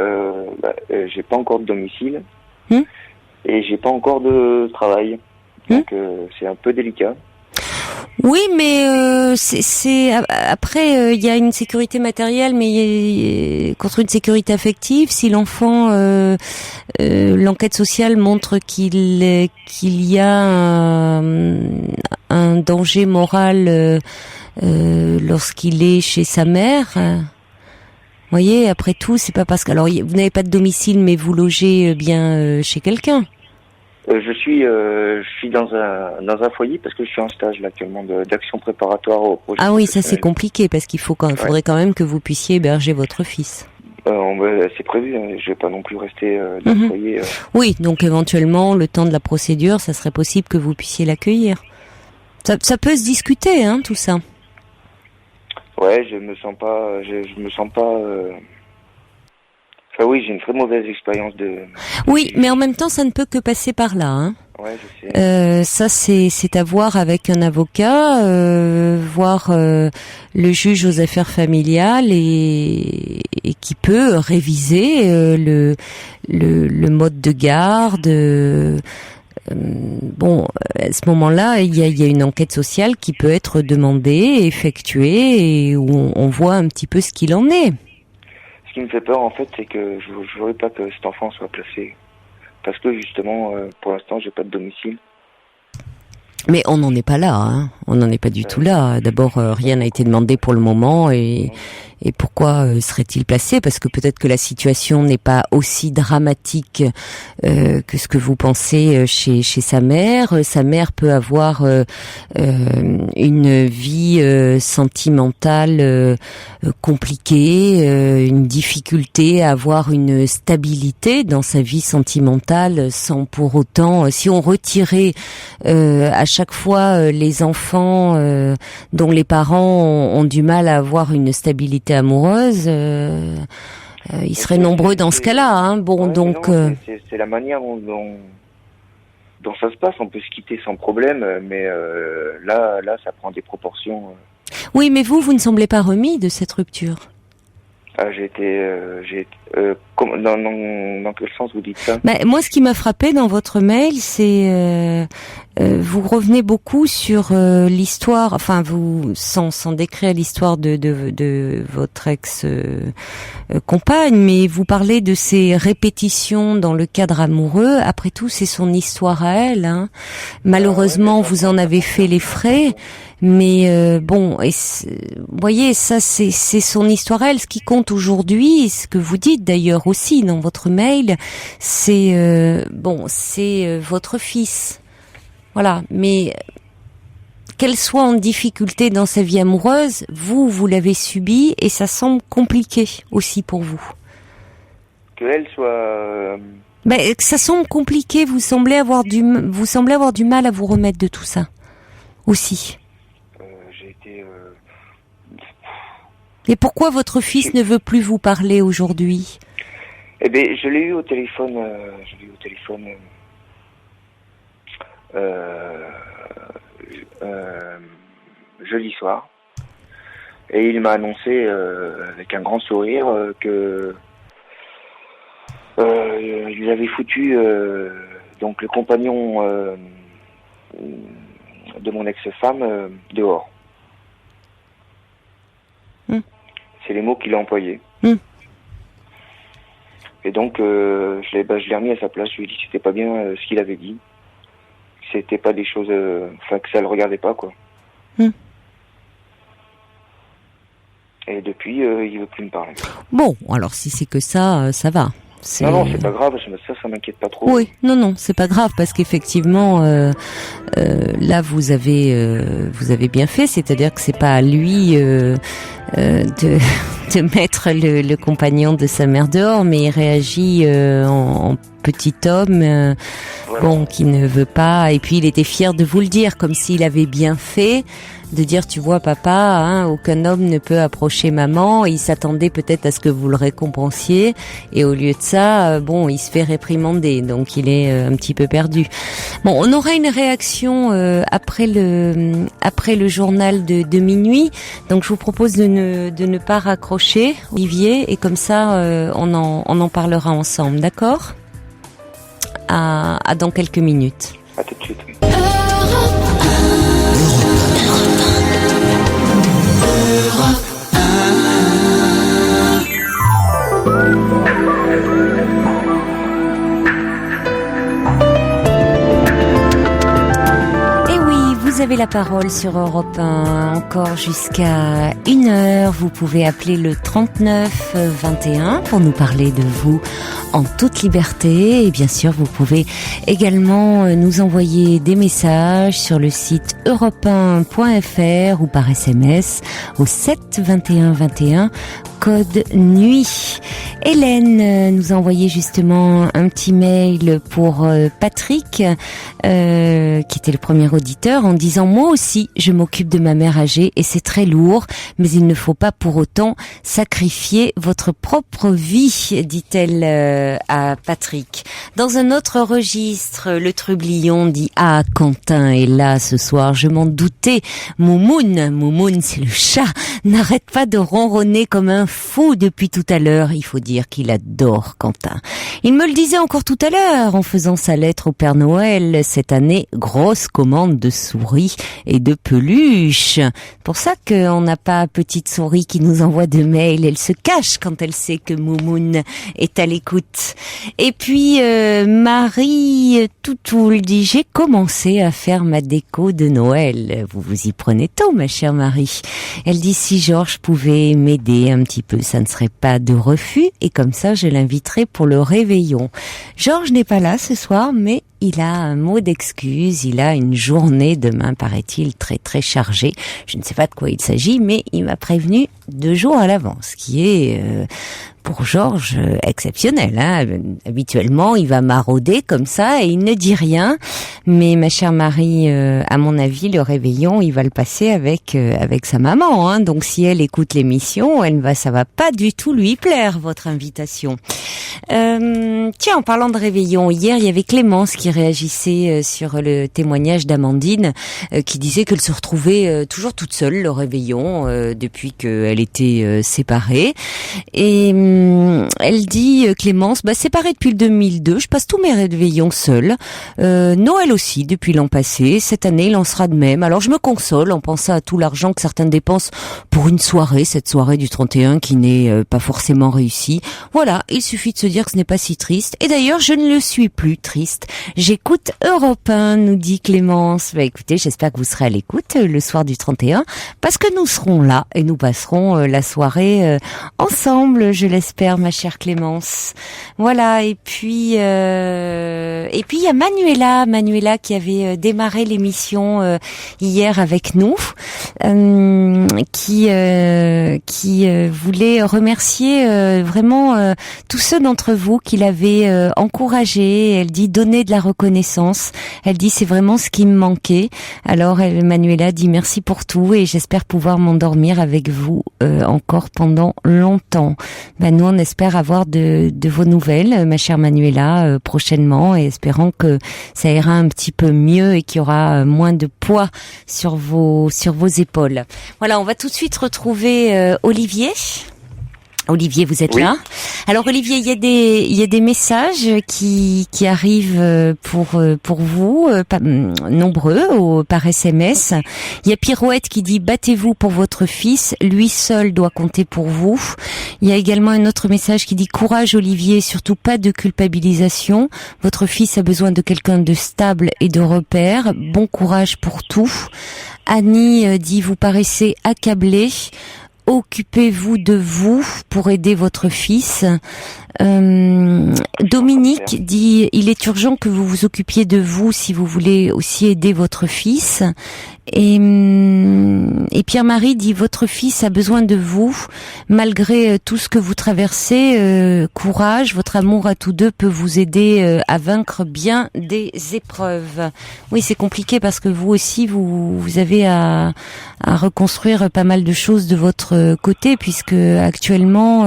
j'ai pas encore de domicile et j'ai pas encore de travail, donc c'est un peu délicat. Oui, mais après il y a une sécurité matérielle, mais contre une sécurité affective. Si l'enfant, l'enquête sociale montre qu'il y a un danger moral lorsqu'il est chez sa mère. Voyez, après tout, c'est pas parce que alors vous n'avez pas de domicile, mais vous logez bien chez quelqu'un. Je suis dans un foyer parce que je suis en stage là actuellement d'action préparatoire au projet. Ah oui, ça c'est compliqué parce faudrait quand même que vous puissiez héberger votre fils. C'est prévu, hein, je vais pas non plus rester dans le foyer. Oui, donc éventuellement, le temps de la procédure, ça serait possible que vous puissiez l'accueillir. Ça peut se discuter, hein, tout ça. Ouais, je me sens pas. Enfin, oui, j'ai une très mauvaise expérience de. Oui, mais en même temps, ça ne peut que passer par là, hein. Ouais, je sais. Ça, c'est à voir avec un avocat, voir le juge aux affaires familiales et qui peut réviser le mode de garde. Bon, à ce moment-là, il y a une enquête sociale qui peut être demandée, effectuée, et où on voit un petit peu ce qu'il en est. Ce qui me fait peur, en fait, c'est que je voudrais pas que cet enfant soit placé. Parce que, justement, pour l'instant, j'ai pas de domicile. Mais on n'en est pas là, hein. On n'en est pas du tout là. D'abord, rien n'a été demandé pour le moment et pourquoi serait-il placé? Parce que peut-être que la situation n'est pas aussi dramatique que ce que vous pensez chez sa mère. Sa mère peut avoir une vie sentimentale compliquée, une difficulté à avoir une stabilité dans sa vie sentimentale sans pour autant, si on retirait à chaque fois les enfants dont les parents ont du mal à avoir une stabilité amoureuse, ils seraient nombreux dans ce cas-là, hein. Bon, ouais, donc c'est la manière dont ça se passe. On peut se quitter sans problème, mais là, ça prend des proportions. Oui, mais vous ne semblez pas remis de cette rupture. Dans quel sens vous dites ça? Moi, ce qui m'a frappé dans votre mail, c'est vous revenez beaucoup sur l'histoire, enfin vous sans décrire l'histoire de votre ex compagne, mais vous parlez de ces répétitions dans le cadre amoureux. Après tout, c'est son histoire à elle. Hein. Malheureusement, vous en avez fait les frais. Mais vous voyez, ça c'est son histoire à elle. Ce qui compte aujourd'hui, ce que vous dites d'ailleurs aussi dans votre mail, c'est votre fils. Voilà. Mais qu'elle soit en difficulté dans sa vie amoureuse, vous l'avez subi et ça semble compliqué aussi pour vous. Qu'elle soit. Que ça semble compliqué. Vous semblez avoir du mal à vous remettre de tout ça aussi. Et pourquoi votre fils ne veut plus vous parler aujourd'hui? Eh bien, je l'ai eu au téléphone. Jeudi soir, et il m'a annoncé avec un grand sourire que il avait foutu donc le compagnon de mon ex-femme dehors. C'est les mots qu'il a employés. Et donc, je l'ai remis à sa place. Je lui ai dit que c'était pas bien ce qu'il avait dit. Que c'était pas des choses... que ça le regardait pas, quoi. Et depuis, il veut plus me parler. Bon, alors si c'est que ça, ça va. Non, c'est pas grave, ça m'inquiète pas trop. Oui, non, c'est pas grave parce qu'effectivement, là vous avez bien fait, c'est-à-dire que c'est pas à lui de mettre le compagnon de sa mère dehors, mais il réagit en petit homme, qui ne veut pas, et puis il était fier de vous le dire, comme s'il avait bien fait. De dire, tu vois papa, aucun homme ne peut approcher maman. Il s'attendait peut-être à ce que vous le récompensiez, et au lieu de ça, il se fait réprimander, donc il est un petit peu perdu. Bon, on aura une réaction après le journal de minuit, donc je vous propose de ne pas raccrocher, Olivier, et comme ça on en parlera ensemble, d'accord? À dans quelques minutes. À tout de suite. Oui. Vous avez la parole sur Europe 1 encore jusqu'à 1h. Vous pouvez appeler le 39 21 pour nous parler de vous en toute liberté. Et bien sûr, vous pouvez également nous envoyer des messages sur le site europe1.fr ou par SMS au 7 21 21. Code nuit. Hélène nous a envoyé justement un petit mail pour Patrick, qui était le premier auditeur, en disant « Moi aussi, je m'occupe de ma mère âgée et c'est très lourd, mais il ne faut pas pour autant sacrifier votre propre vie », dit-elle à Patrick. Dans un autre registre, le Trublion dit « Ah, Quentin est là ce soir, je m'en doutais. Moumoun, c'est le chat, n'arrête pas de ronronner comme un fou depuis tout à l'heure. Il faut dire qu'il adore Quentin. Il me le disait encore tout à l'heure en faisant sa lettre au Père Noël. Cette année, grosse commande de souris et de peluches. Pour ça qu'on n'a pas Petite Souris qui nous envoie de mails. Elle se cache quand elle sait que Moumoun est à l'écoute. Et puis Marie Toutoul dit « J'ai commencé à faire ma déco de Noël. » Vous vous y prenez tôt, ma chère Marie. Elle dit « Si Georges pouvait m'aider un petit peu, ça ne serait pas de refus, et comme ça je l'inviterai pour le réveillon. » Georges n'est pas là ce soir, mais il a un mot d'excuse, il a une journée demain, paraît-il, très très chargée. Je ne sais pas de quoi il s'agit, mais il m'a prévenu 2 jours à l'avance, ce qui est pour Georges, exceptionnel. Habituellement, il va marauder comme ça et il ne dit rien. Mais ma chère Marie, à mon avis, le réveillon, il va le passer avec sa maman. Donc si elle écoute l'émission, ça va pas du tout lui plaire, votre invitation. Tiens, en parlant de réveillon, hier, il y avait Clémence qui réagissait sur le témoignage d'Amandine, qui disait qu'elle se retrouvait toujours toute seule le réveillon depuis qu'elle était séparée. Et elle dit, Clémence, séparée depuis le 2002, je passe tous mes réveillons seule. Noël aussi, depuis l'an passé. Cette année, il en sera de même. Alors je me console en pensant à tout l'argent que certains dépensent pour une soirée, cette soirée du 31 qui n'est pas forcément réussie. Voilà, il suffit de se dire que ce n'est pas si triste. Et d'ailleurs, je ne le suis plus triste. J'écoute Europe 1, nous dit Clémence. Écoutez, j'espère que vous serez à l'écoute le soir du 31, parce que nous serons là et nous passerons la soirée ensemble, je l'espère, ma chère Clémence. Voilà, et puis il y a Manuela qui avait démarré l'émission hier avec nous, qui voulait remercier vraiment tous ceux d'entre vous qui l'avaient encouragée. Elle dit donner de la reconnaissance. Elle dit c'est vraiment ce qui me manquait. Alors Manuela dit merci pour tout et j'espère pouvoir m'endormir avec vous encore pendant longtemps. Nous on espère avoir de vos nouvelles, ma chère Manuela, prochainement, et espérons que ça ira un petit peu mieux et qu'il y aura moins de poids sur vos épaules. Voilà, on va tout de suite retrouver Olivier. Olivier, vous êtes là. Alors Olivier, il y a des messages qui arrivent pour vous, nombreux par SMS. Il y a Pirouette qui dit battez-vous pour votre fils, lui seul doit compter pour vous. Il y a également un autre message qui dit courage Olivier, surtout pas de culpabilisation. Votre fils a besoin de quelqu'un de stable et de repère. Bon courage pour tout. Annie dit vous paraissez accablé. Occupez-vous de vous pour aider votre fils. Dominique dit il est urgent que vous vous occupiez de vous si vous voulez aussi aider votre fils. Et Pierre-Marie dit votre fils a besoin de vous malgré tout ce que vous traversez. Courage, votre amour à tous deux peut vous aider à vaincre bien des épreuves. Oui, c'est compliqué parce que vous aussi vous avez à reconstruire pas mal de choses de votre côté puisque actuellement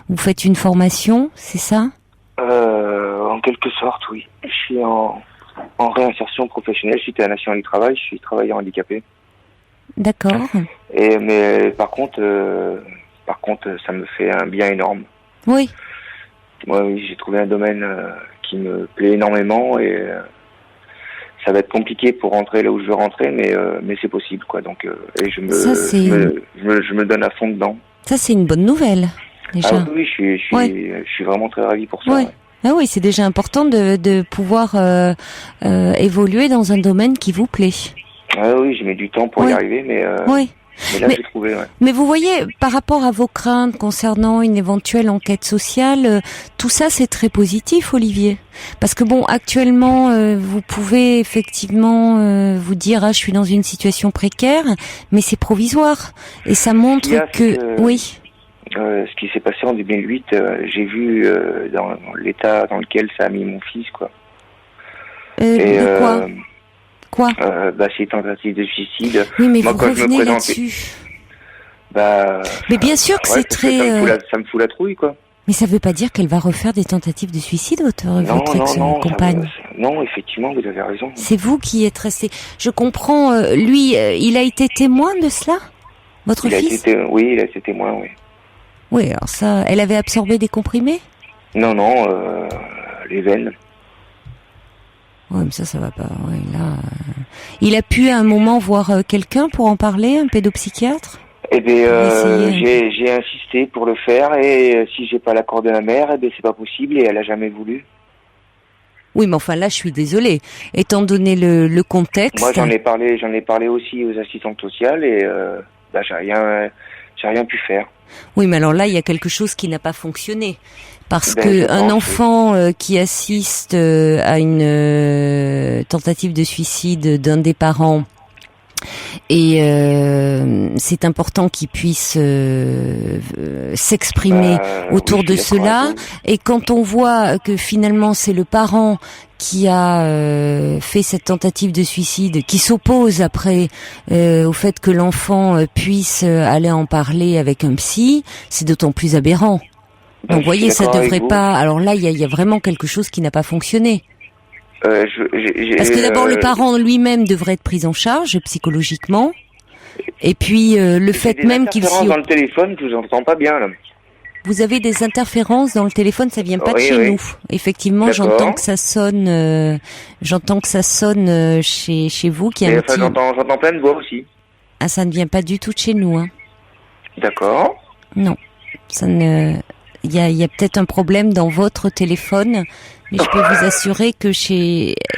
vous faites une formation, c'est ça? En quelque sorte, oui. Je suis en réinsertion professionnelle suite à la Nation du Travail. Je suis travailleur handicapé. D'accord. Mais par contre, ça me fait un bien énorme. Oui. Moi, oui, j'ai trouvé un domaine qui me plaît énormément et ça va être compliqué pour rentrer là où je veux rentrer, mais c'est possible, quoi. Donc, et je me donne à fond dedans. Ça, c'est une bonne nouvelle. Déjà. Ah oui, je suis vraiment très ravi pour ça. Ouais. Ah oui, c'est déjà important de pouvoir évoluer dans un domaine qui vous plaît. Ah oui, j'ai mis du temps pour y arriver, mais là j'ai trouvé. Ouais. Mais vous voyez, par rapport à vos craintes concernant une éventuelle enquête sociale, tout ça c'est très positif, Olivier. Parce que bon, actuellement, vous pouvez effectivement vous dire je suis dans une situation précaire, mais c'est provisoire et ça montre que oui. Ce qui s'est passé en 2008, j'ai vu dans l'état dans lequel ça a mis mon fils, quoi. Quoi c'est tentative de suicide. Oui, mais moi, vous revenez là-dessus. Mais bien sûr que c'est très... Ça me fout la trouille, quoi. Mais ça veut pas dire qu'elle va refaire des tentatives de suicide, votre ex-compagne. Non, effectivement, vous avez raison. C'est vous qui êtes resté... Je comprends, lui, il a été témoin de cela, votre fils? Oui, il a été témoin, oui. Oui, alors ça, elle avait absorbé des comprimés? Non, les veines. Ouais, mais ça va pas. Ouais, là, il a pu à un moment voir quelqu'un pour en parler, un pédopsychiatre? Eh bien, j'ai insisté pour le faire et si j'ai pas l'accord de la mère, c'est pas possible et elle a jamais voulu. Oui, mais enfin là, je suis désolée. Étant donné le contexte. Moi, j'en ai parlé aussi aux assistantes sociales et j'ai rien pu faire. Oui, mais alors là, il y a quelque chose qui n'a pas fonctionné. Parce que un enfant qui assiste à une tentative de suicide d'un des parents Et c'est important qu'ils puissent s'exprimer autour de cela. Et quand on voit que finalement c'est le parent qui a fait cette tentative de suicide, qui s'oppose après au fait que l'enfant puisse aller en parler avec un psy, c'est d'autant plus aberrant. Donc vous voyez, ça devrait pas... Alors là, il y a vraiment quelque chose qui n'a pas fonctionné. Parce que d'abord, le parent lui-même devrait être pris en charge psychologiquement. Et puis, le fait même qu'il s'y... dans le téléphone, je vous entends pas bien, là. Vous avez des interférences dans le téléphone, ça vient pas de chez nous. Effectivement, D'accord. j'entends que ça sonne chez vous, qui est un petit... J'entends plein de voix aussi. Ah, ça ne vient pas du tout de chez nous, hein. D'accord. Non, ça ne... Il y a peut-être un problème dans votre téléphone, mais je peux vous assurer que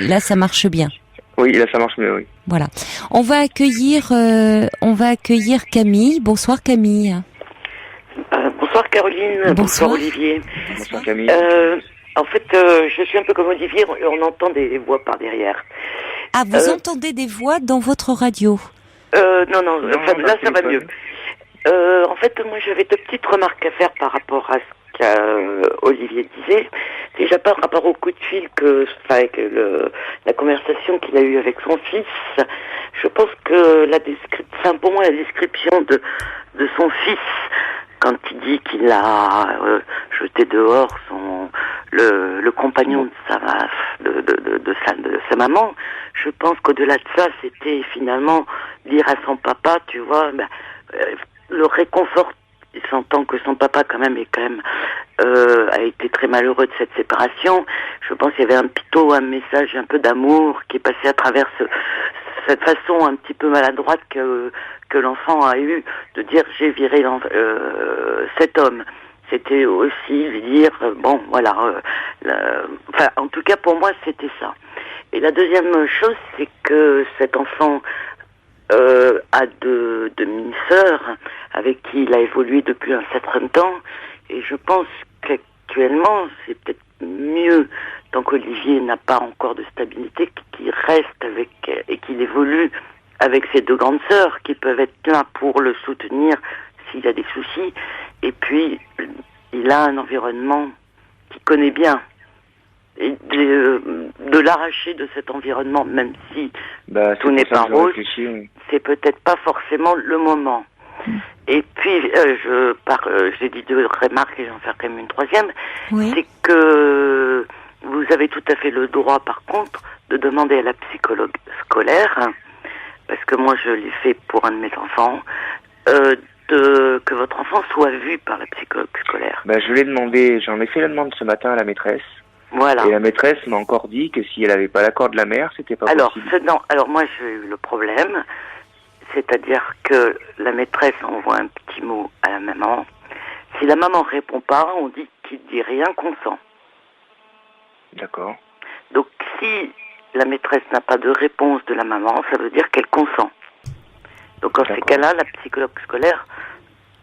là, ça marche bien. Oui, là, ça marche mieux, oui. Voilà. On va accueillir Camille. Bonsoir Camille. Bonsoir Caroline. Bonsoir Olivier. Bonsoir Camille. En fait, je suis un peu comme Olivier, on entend des voix par derrière. Ah, vous entendez des voix dans votre radio? Non, là ça va mieux. En fait, moi j'avais deux petites remarques à faire par rapport à ce qu'Olivier disait. Déjà par rapport au coup de fil la conversation qu'il a eue avec son fils. Je pense que pour moi la description de son fils, quand il dit qu'il a jeté dehors le compagnon de sa maman, je pense qu'au-delà de ça, c'était finalement dire à son papa, tu vois, le réconfort. Il s'entend que son papa a été très malheureux de cette séparation. Je pense qu'il y avait un message un peu d'amour qui est passé à travers cette façon un petit peu maladroite que l'enfant a eu de dire j'ai viré cet homme. C'était aussi lui dire en tout cas pour moi c'était ça. Et la deuxième chose, c'est que cet enfant a deux demi-sœurs avec qui il a évolué depuis un certain temps, et je pense qu'actuellement c'est peut-être mieux, tant qu'Olivier n'a pas encore de stabilité, qu'il reste et qu'il évolue avec ses deux grandes sœurs qui peuvent être là pour le soutenir s'il a des soucis, et puis il a un environnement qu'il connaît bien. Et de l'arracher de cet environnement, même si tout n'est pas rose, c'est peut-être pas forcément le moment. Et puis, j'ai dit deux remarques et j'en fais quand même une troisième. Oui. C'est que vous avez tout à fait le droit, par contre, de demander à la psychologue scolaire, parce que moi je l'ai fait pour un de mes enfants, que votre enfant soit vu par la psychologue scolaire. Je l'ai demandé, j'en ai fait la demande ce matin à la maîtresse. Voilà. Et la maîtresse m'a encore dit que si elle n'avait pas l'accord de la mère, c'était pas possible. Alors moi j'ai eu le problème, c'est-à-dire que la maîtresse envoie un petit mot à la maman. Si la maman répond pas, on dit qu'il dit rien consent. D'accord. Donc si la maîtresse n'a pas de réponse de la maman, ça veut dire qu'elle consent. Donc en ces cas-là, la psychologue scolaire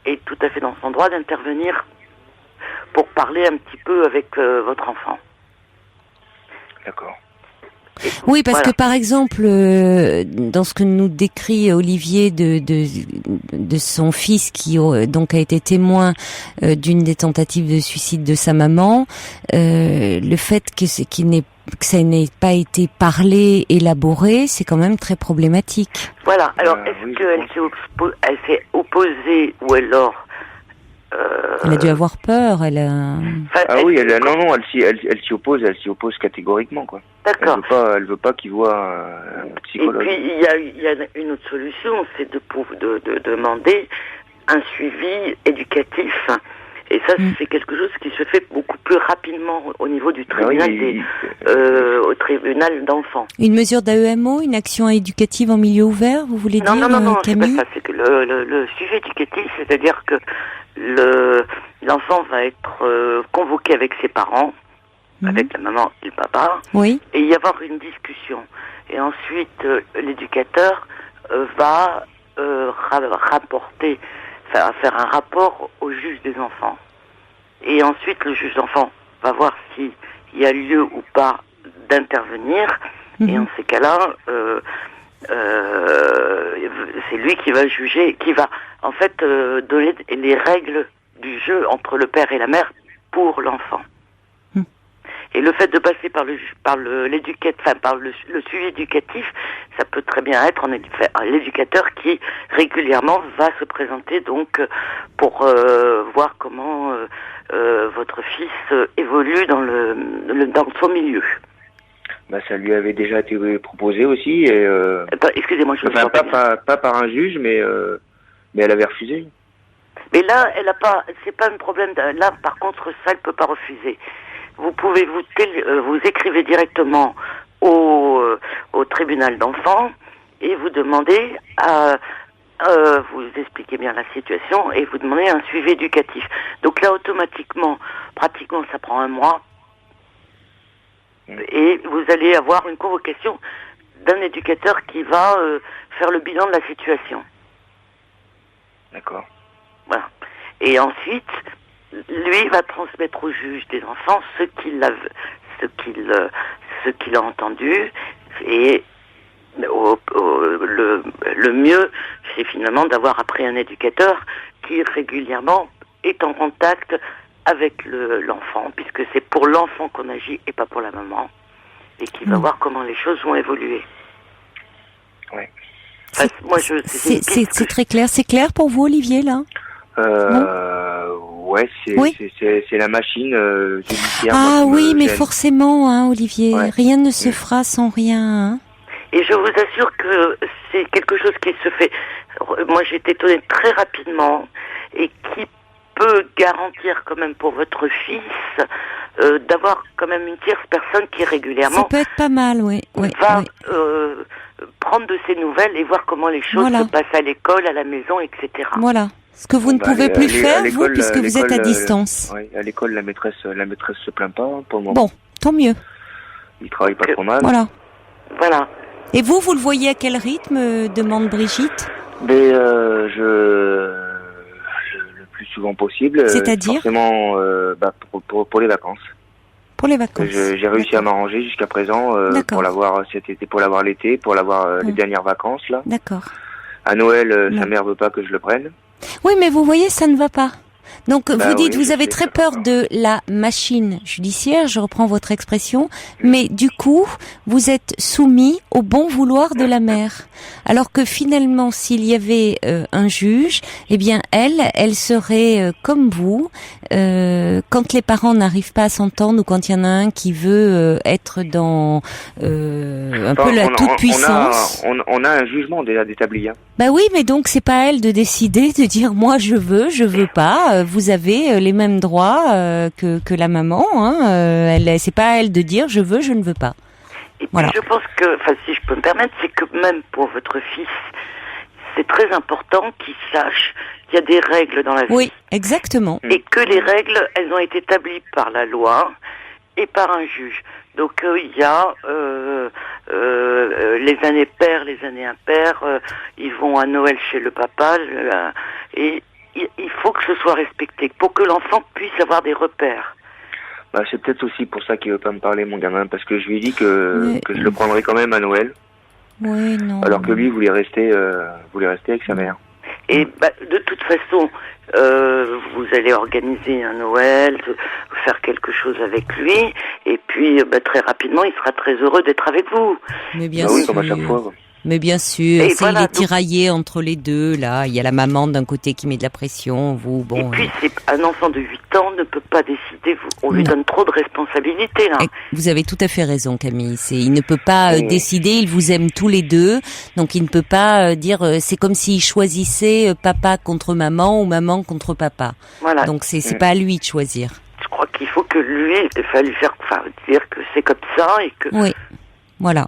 est tout à fait dans son droit d'intervenir pour parler un petit peu avec votre enfant. D'accord. Oui, parce que par exemple, dans ce que nous décrit Olivier de son fils qui donc a été témoin d'une des tentatives de suicide de sa maman, le fait que ça n'ait pas été parlé, élaboré, c'est quand même très problématique. Voilà. Alors, est-ce qu'elle s'est opposée ou alors elle a dû avoir peur, elle s'y oppose catégoriquement, quoi. D'accord. Elle veut pas qu'il voit un psychologue. Et puis il y a une autre solution, c'est de demander un suivi éducatif. Et ça, c'est quelque chose qui se fait beaucoup plus rapidement au niveau du tribunal au tribunal d'enfants. Une mesure d'AEMO, une action éducative en milieu ouvert, vous voulez dire, Non, Camille? C'est pas ça. C'est que le suivi éducatif, c'est-à-dire que l'enfant va être convoqué avec ses parents, avec la maman et le papa, et y avoir une discussion. Et ensuite, l'éducateur va faire un rapport au juge des enfants. Et ensuite, le juge d'enfants va voir s'il y a lieu ou pas d'intervenir. Et en ces cas-là, c'est lui qui va juger, qui va en fait donner les règles du jeu entre le père et la mère pour l'enfant. Et le fait de passer par le suivi éducatif, ça peut très bien être l'éducateur qui régulièrement va se présenter donc pour voir comment votre fils évolue dans son milieu. Ça lui avait déjà été proposé aussi. Et, excusez-moi, je pas par un juge, mais elle avait refusé. Mais là, elle a pas. C'est pas un problème. Là, par contre, ça, elle peut pas refuser. Vous pouvez vous écrivez directement au tribunal d'enfants et vous demandez vous expliquez bien la situation et vous demandez un suivi éducatif. Donc là, automatiquement, pratiquement, ça prend 1 mois. Et vous allez avoir une convocation d'un éducateur qui va faire le bilan de la situation. D'accord. Voilà. Et ensuite, lui va transmettre au juge des enfants ce qu'il a entendu. Et le mieux, c'est finalement d'avoir après un éducateur qui régulièrement est en contact avec l'enfant, puisque c'est pour l'enfant qu'on agit et pas pour la maman, et qui va voir comment les choses vont évoluer. Ouais. C'est très clair. C'est clair pour vous, Olivier, là? Ouais, c'est la machine judiciaire. Ah oui, mais forcément, hein, Olivier, rien ne se fera sans rien. Hein. Et je vous assure que c'est quelque chose qui se fait. Moi, j'ai été étonnée très rapidement et qui peut garantir quand même pour votre fils d'avoir quand même une tierce personne qui régulièrement. Ça peut être pas mal, oui. Va prendre de ses nouvelles et voir comment les choses se passent à l'école, à la maison, etc. Voilà. Ce que vous ne pouvez plus faire, vous, puisque vous êtes à distance. Oui, à l'école, la maîtresse se plaint pas pour le moment. Bon, tant mieux. Il travaille pas trop mal. Voilà. Et vous le voyez à quel rythme, demande Brigitte? Mais le plus souvent possible. C'est-à-dire forcément, pour les vacances. Pour les vacances. J'ai réussi à m'arranger jusqu'à présent pour l'avoir cet été, pour l'avoir l'été, pour l'avoir les dernières vacances là. D'accord. À Noël, sa mère veut pas que je le prenne. Oui, mais vous voyez, ça ne va pas. Donc vous dites, oui, vous avez très peur de la machine judiciaire, je reprends votre expression, mais du coup, vous êtes soumis au bon vouloir de la mère. Alors que finalement, s'il y avait un juge, eh bien elle serait comme vous, quand les parents n'arrivent pas à s'entendre ou quand il y en a un qui veut être dans un peu la toute-puissance. On a un jugement déjà établi. Hein. Bah oui, mais donc c'est pas à elle de décider, de dire moi je veux pas. Vous avez les mêmes droits que la maman. Hein. C'est pas à elle de dire je veux, je ne veux pas. Et puis je pense que, si je peux me permettre, c'est que même pour votre fils, c'est très important qu'il sache qu'il y a des règles dans la vie. Oui, exactement. Et que les règles, elles ont été établies par la loi et par un juge. Donc il y a les années paires, les années impaires, ils vont à Noël chez le papa, et il faut que ce soit respecté pour que l'enfant puisse avoir des repères. C'est peut-être aussi pour ça qu'il veut pas me parler, mon gamin, parce que je lui ai dit que je le prendrais quand même à Noël. Oui, non. Alors que lui voulait rester avec sa mère. Et de toute façon, vous allez organiser un Noël, faire quelque chose avec lui, et puis très rapidement, il sera très heureux d'être avec vous. Mais bien sûr. Oui, comme à chaque fois. Mais bien sûr, il est tiraillé entre les deux, là. Il y a la maman d'un côté qui met de la pression, vous, bon. Et puis, un enfant de 8 ans ne peut pas décider, on lui donne trop de responsabilités, là. Vous avez tout à fait raison, Camille. Il ne peut pas décider, il vous aime tous les deux, donc il ne peut pas dire, c'est comme s'il choisissait papa contre maman ou maman contre papa. Voilà. Donc c'est pas à lui de choisir. Je crois qu'il faut que lui, il va lui faire, dire que c'est comme ça et que... Oui, voilà.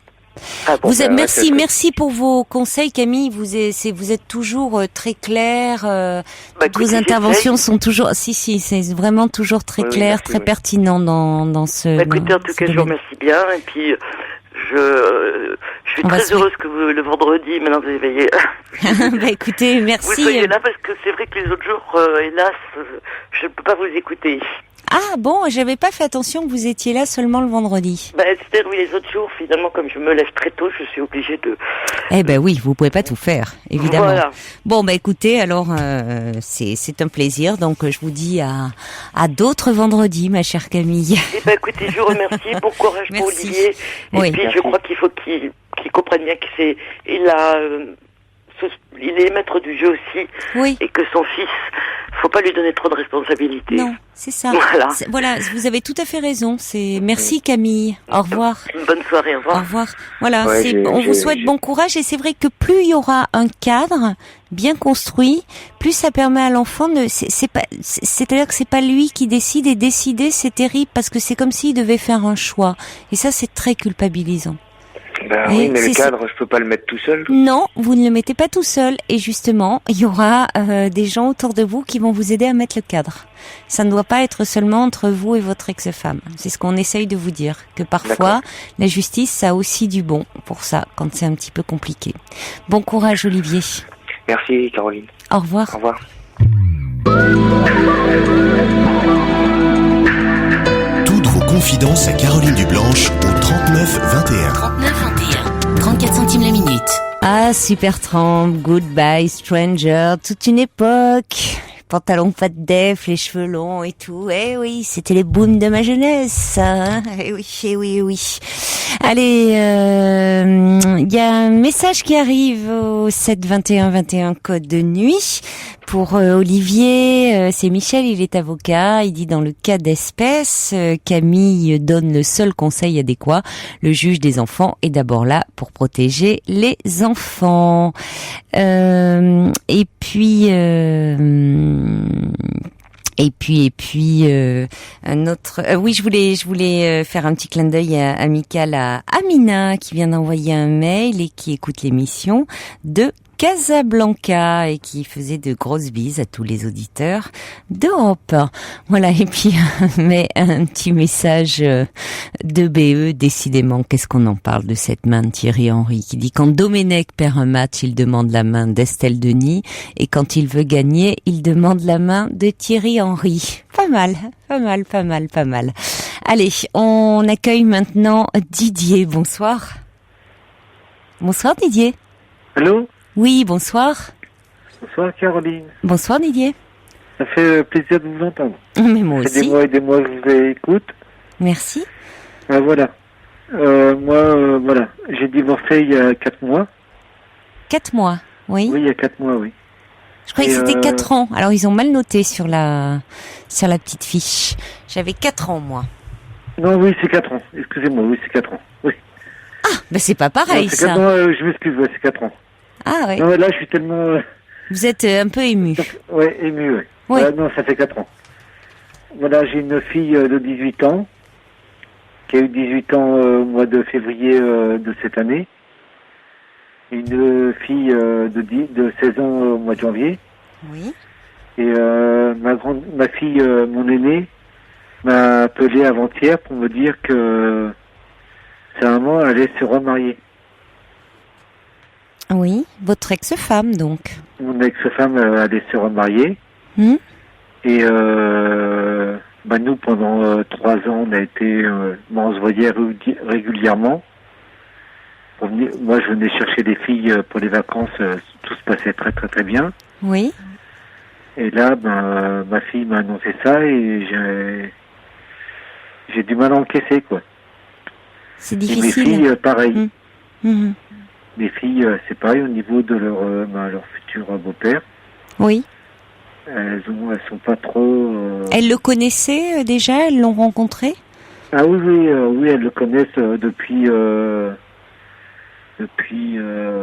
Merci pour vos conseils, Camille. Vous êtes toujours très clair. Vos interventions sont toujours, c'est vraiment toujours très clair, très pertinent dans ce. Écoutez, en tout cas, je vous remercie bien. Et puis, je suis très heureuse que vous, le vendredi, maintenant vous éveillez. Écoutez, merci. Vous soyez là parce que c'est vrai que les autres jours, hélas, je ne peux pas vous écouter. Ah bon, j'avais pas fait attention que vous étiez là seulement le vendredi. C'est-à-dire, oui, les autres jours, finalement, comme je me lève très tôt, je suis obligée de... Eh ben oui, vous pouvez pas tout faire, évidemment. Voilà. Bon, écoutez, alors, c'est un plaisir, donc je vous dis à d'autres vendredis, ma chère Camille. Écoutez, je vous remercie, bon courage pour Merci. Olivier. Et Oui. puis, je crois qu'il faut qu'il comprenne bien qu'il est maître du jeu aussi. Oui. Et que son fils, faut pas lui donner trop de responsabilités. Non, c'est ça. Voilà. Vous avez tout à fait raison. Merci Camille. Au revoir. Une bonne soirée, au revoir. Au revoir. Voilà, Ouais, on vous souhaite bon courage et c'est vrai que plus il y aura un cadre bien construit, plus ça permet à l'enfant c'est-à-dire que c'est pas lui qui décide, et décider c'est terrible parce que c'est comme s'il devait faire un choix et ça c'est très culpabilisant. Oui, mais le cadre, je peux pas le mettre tout seul. Non, vous ne le mettez pas tout seul. Et justement, il y aura des gens autour de vous qui vont vous aider à mettre le cadre. Ça ne doit pas être seulement entre vous et votre ex-femme. C'est ce qu'on essaye de vous dire. Que parfois, la justice, ça a aussi du bon pour ça, quand c'est un petit peu compliqué. Bon courage, Olivier. Merci, Caroline. Au revoir. Au revoir. Toutes vos confidences à Caroline Dublanche au 39 21. 34 centimes la minute. Ah, Supertramp, Goodbye Stranger, toute une époque. Pantalon pas de def, les cheveux longs et tout. Eh oui, c'était les booms de ma jeunesse. Hein. Eh oui. Allez, y a un message qui arrive au 7 21 21 code de nuit pour Olivier. C'est Michel, il est avocat. Il dit dans le cas d'espèce, Camille donne le seul conseil adéquat. Le juge des enfants est d'abord là pour protéger les enfants. Et puis un autre. Oui, je voulais faire un petit clin d'œil amical à Amina qui vient d'envoyer un mail et qui écoute l'émission de Casablanca et qui faisait de grosses bises à tous les auditeurs d'Europe. Voilà, et puis mais un petit message de BE, décidément, qu'est-ce qu'on en parle de cette main de Thierry Henry qui dit quand Domenech perd un match, il demande la main d'Estelle Denis et quand il veut gagner, il demande la main de Thierry Henry. Pas mal. Allez, on accueille maintenant Didier. Bonsoir. Bonsoir Didier. Allô ? Oui, bonsoir. Bonsoir Caroline. Bonsoir Didier. Ça fait plaisir de vous entendre. Mais moi Ça fait aussi. des mois et des mois que je vous écoute. Merci. Voilà. Moi, j'ai divorcé il y a 4 mois. 4 mois, oui. Oui, il y a 4 mois, oui. Je croyais que c'était 4 ans. Alors ils ont mal noté sur la petite fiche. J'avais 4 ans moi. Non, oui, c'est 4 ans. Excusez-moi, oui, c'est 4 ans. Oui. Ah, ben c'est pas pareil non, c'est ça. 4 ans, je m'excuse, ouais, c'est 4 ans. Ah oui. Non, là, je suis tellement... Vous êtes un peu ému. Ouais, ému, ouais. Oui. Non, ça fait 4 ans. Voilà, j'ai une fille de 18 ans, qui a eu 18 ans au mois de février de cette année. Une fille de 16 ans au mois de janvier. Oui. Et ma fille, mon aînée, m'a appelé avant-hier pour me dire que sa maman allait se remarier. Oui, votre ex-femme donc. Mon ex-femme allait se remarier. Et nous, pendant 3 ans, on a été... on se voyait régulièrement. Moi, je venais chercher des filles pour les vacances. Tout se passait très, très, très bien. Oui. Et là, ma fille m'a annoncé ça et j'ai du mal à encaisser, quoi. C'est difficile. Et mes filles, pareil. Mmh. Mes filles, c'est pareil au niveau de leur futur beau-père. Oui. Elles sont pas trop... Elles le connaissaient déjà? Elles l'ont rencontré? Ah oui, elles le connaissent depuis...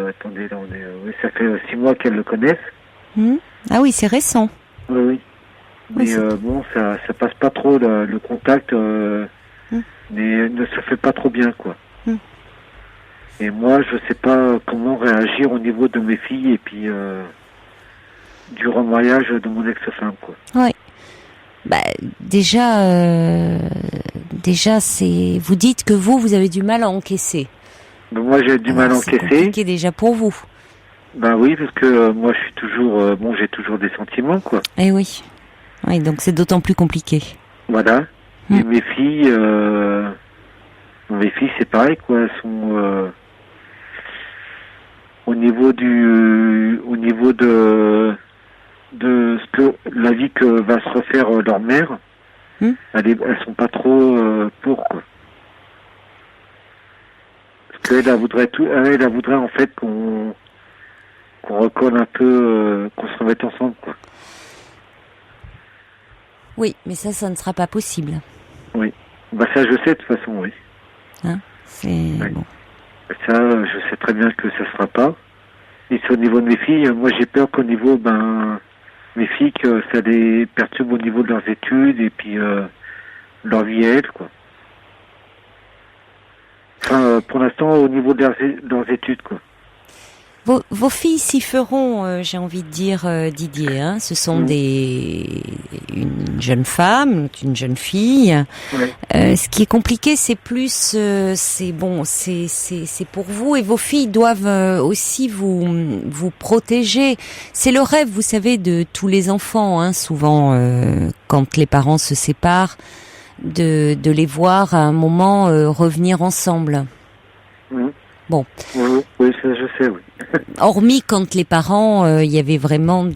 attendez, là, oui, ça fait 6 mois qu'elles le connaissent. Ah oui, c'est récent. Oui. Mais ça passe pas trop, le contact, mais ne se fait pas trop bien, quoi. Et moi, je sais pas comment réagir au niveau de mes filles et puis du remariage de mon ex-femme, quoi. Oui. Déjà, c'est. Vous dites que vous avez du mal à encaisser. Moi, j'ai du mal à encaisser. C'est compliqué déjà pour vous. Oui, parce que moi, je suis toujours, j'ai toujours des sentiments, quoi. Eh oui. Oui, donc c'est d'autant plus compliqué. Voilà. Et mes filles, c'est pareil, quoi. Elles sont au niveau de ce que la vie que va se refaire leur mère. Elles sont pas trop pour, quoi. Parce qu'elle elle voudrait en fait qu'on recolle un peu, qu'on se remette ensemble, quoi. Oui, mais ça ne sera pas possible. Oui. Bah ça, je sais de toute façon, oui. Hein, c'est bon. Ça, je sais très bien que ça se fera pas. Et c'est au niveau de mes filles. Moi, j'ai peur qu'au niveau, mes filles, que ça les perturbe au niveau de leurs études et puis leur vie à elles, quoi. Enfin, pour l'instant, au niveau de leurs études, quoi. Vos filles s'y feront, j'ai envie de dire, Didier. Hein. Ce sont une jeune femme, une jeune fille. Ouais. Ce qui est compliqué, c'est plus, c'est pour vous, et vos filles doivent aussi vous protéger. C'est le rêve, vous savez, de tous les enfants. Hein, souvent, quand les parents se séparent, de les voir à un moment revenir ensemble. Bon. Oui, ça, je sais, oui. Hormis quand les parents, il y avait vraiment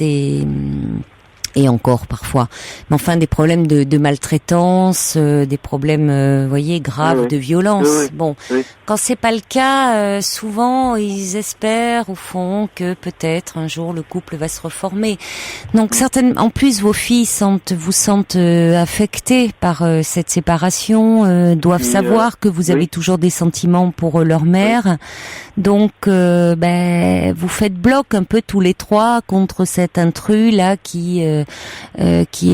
et encore parfois, mais enfin des problèmes de maltraitance, des problèmes, voyez, graves de violence. Bon, quand c'est pas le cas, souvent ils espèrent au fond que peut-être un jour le couple va se reformer. Donc certainement, en plus vos filles vous sentent affectées par cette séparation, doivent savoir que vous avez toujours des sentiments pour leur mère. Donc vous faites bloc un peu tous les trois contre cet intrus là qui est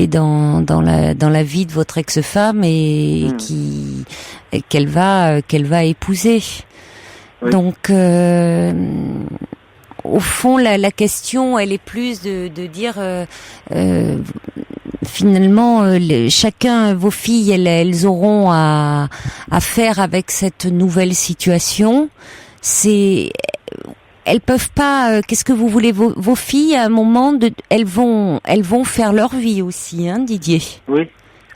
dans la vie de votre ex-femme et qu'elle va épouser. Oui. Donc au fond la question elle est plus de dire finalement chacun, vos filles elles auront à faire avec cette nouvelle situation. Elles peuvent pas. Qu'est-ce que vous voulez, vos filles à un moment elles vont faire leur vie aussi, hein, Didier. Oui.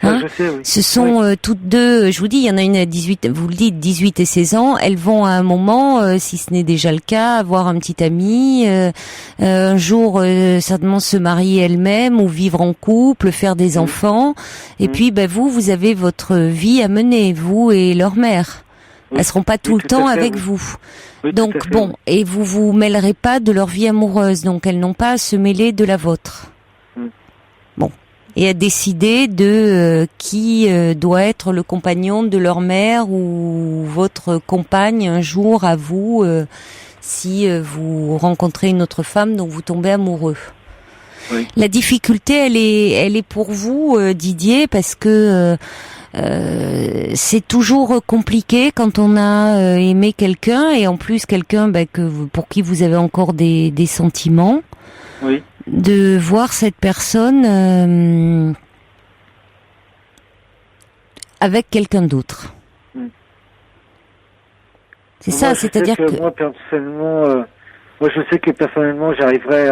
Hein, je sais, oui. Ce sont toutes deux. Je vous dis, il y en a une à 18. Vous le dites, 18 et 16 ans. Elles vont à un moment, si ce n'est déjà le cas, avoir un petit ami. Un jour, certainement se marier elles-mêmes ou vivre en couple, faire des enfants. Et puis, vous avez votre vie à mener, vous et leur mère. Elles seront pas tout le temps avec vous. Oui, donc et vous mêlerez pas de leur vie amoureuse, donc elles n'ont pas à se mêler de la vôtre. Bon, et à décider de qui doit être le compagnon de leur mère ou votre compagne un jour à vous, si vous rencontrez une autre femme dont vous tombez amoureux. Oui. La difficulté, elle est pour vous, Didier, parce que c'est toujours compliqué quand on a aimé quelqu'un et en plus quelqu'un pour qui vous avez encore des sentiments, de voir cette personne avec quelqu'un d'autre. C'est ça, c'est-à-dire que moi personnellement, je sais que personnellement j'arriverai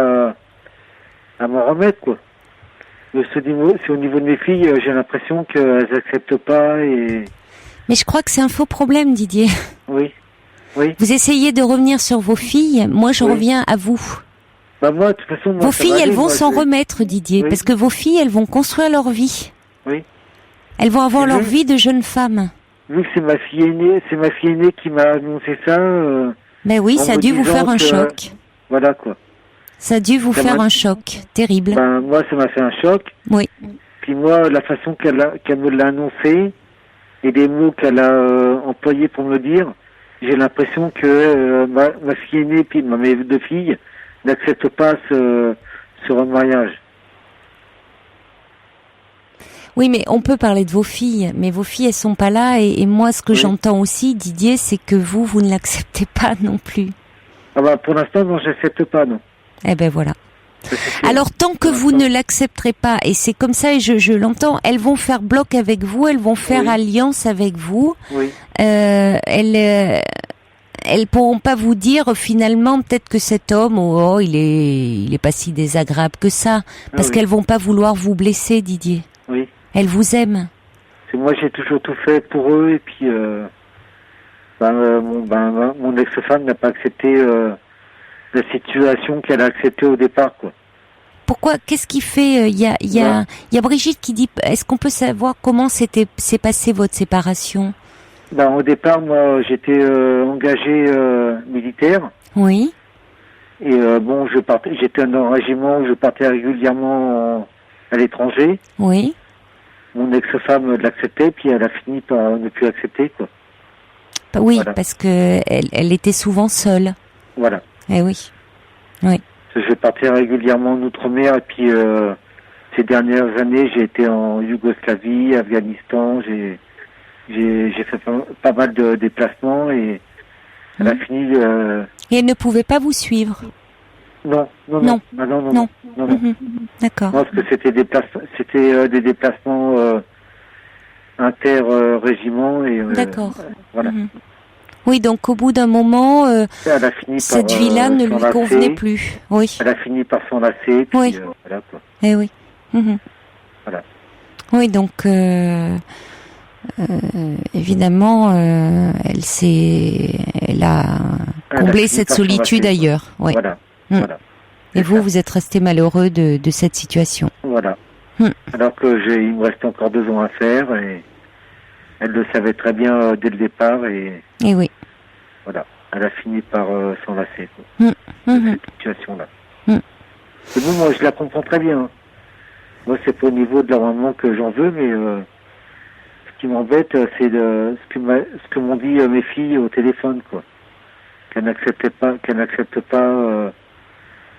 à m'en remettre, quoi. C'est au niveau de mes filles, j'ai l'impression qu'elles acceptent pas et... Mais je crois que c'est un faux problème, Didier. Oui. Vous essayez de revenir sur vos filles, moi je reviens à vous. Moi, de toute façon... Vos filles, elles vont s'en remettre, Didier, parce que vos filles, elles vont construire leur vie. Oui. Elles vont avoir leur vie de jeune femme. Vu que c'est ma fille aînée qui m'a annoncé ça... Mais oui, ça a dû vous faire un choc. Voilà, quoi. Ça a dû vous faire un choc terrible. Moi, ça m'a fait un choc. Oui. Puis moi, la façon qu'elle me l'a annoncé et les mots qu'elle a employés pour me le dire, j'ai l'impression que ma fille aînée puis mes deux filles n'acceptent pas ce remariage. Oui, mais on peut parler de vos filles, mais vos filles, elles sont pas là. Et moi, ce que j'entends aussi, Didier, c'est que vous ne l'acceptez pas non plus. Pour l'instant, non, j'accepte pas, non. Eh ben voilà. Alors tant que vous ne l'accepterez pas, et c'est comme ça, et je l'entends, elles vont faire bloc avec vous, elles vont faire alliance avec vous. Oui. Elles pourront pas vous dire finalement peut-être que cet homme, il est pas si désagréable que ça, parce qu'elles vont pas vouloir vous blesser, Didier. Oui. Elles vous aiment. moi j'ai toujours tout fait pour eux et puis mon ex-femme n'a pas accepté la situation qu'elle a acceptée au départ, quoi. Pourquoi? Qu'est-ce qui fait? Il y a Brigitte qui dit, est-ce qu'on peut savoir comment s'est passée votre séparation? Au départ, moi, j'étais engagé militaire. Oui. Et j'étais dans un régiment où je partais régulièrement à l'étranger. Oui. Mon ex-femme l'acceptait, puis elle a fini par ne plus accepter, quoi. Oui, voilà. Parce que elle était souvent seule. Voilà. Eh oui. Oui. Je partais régulièrement en Outre-mer, et puis ces dernières années, j'ai été en Yougoslavie, Afghanistan, j'ai fait pas mal de déplacements, et elle a fini... Et elle ne pouvait pas vous suivre? Non. D'accord. Parce que c'était des déplacements inter-régiments, et... D'accord. Voilà. Oui, donc au bout d'un moment, elle a fini cette vie-là ne lui convenait plus. Oui. Elle a fini par s'enlacer, puis oui. Voilà, quoi. Eh oui. Voilà. Oui, donc évidemment, elle a comblé cette solitude ailleurs. Oui. Voilà. Voilà. Et vous êtes resté malheureux de cette situation. Voilà. Alors que il me reste encore 2 ans à faire, et elle le savait très bien dès le départ, et oui. Voilà. Elle a fini par s'enlacer, quoi. Cette situation-là. Et bon, moi, je la comprends très bien. Moi, c'est pas au niveau de la maman que j'en veux, mais ce qui m'embête, c'est ce que m'ont dit mes filles au téléphone, quoi. Qu'elles n'acceptent pas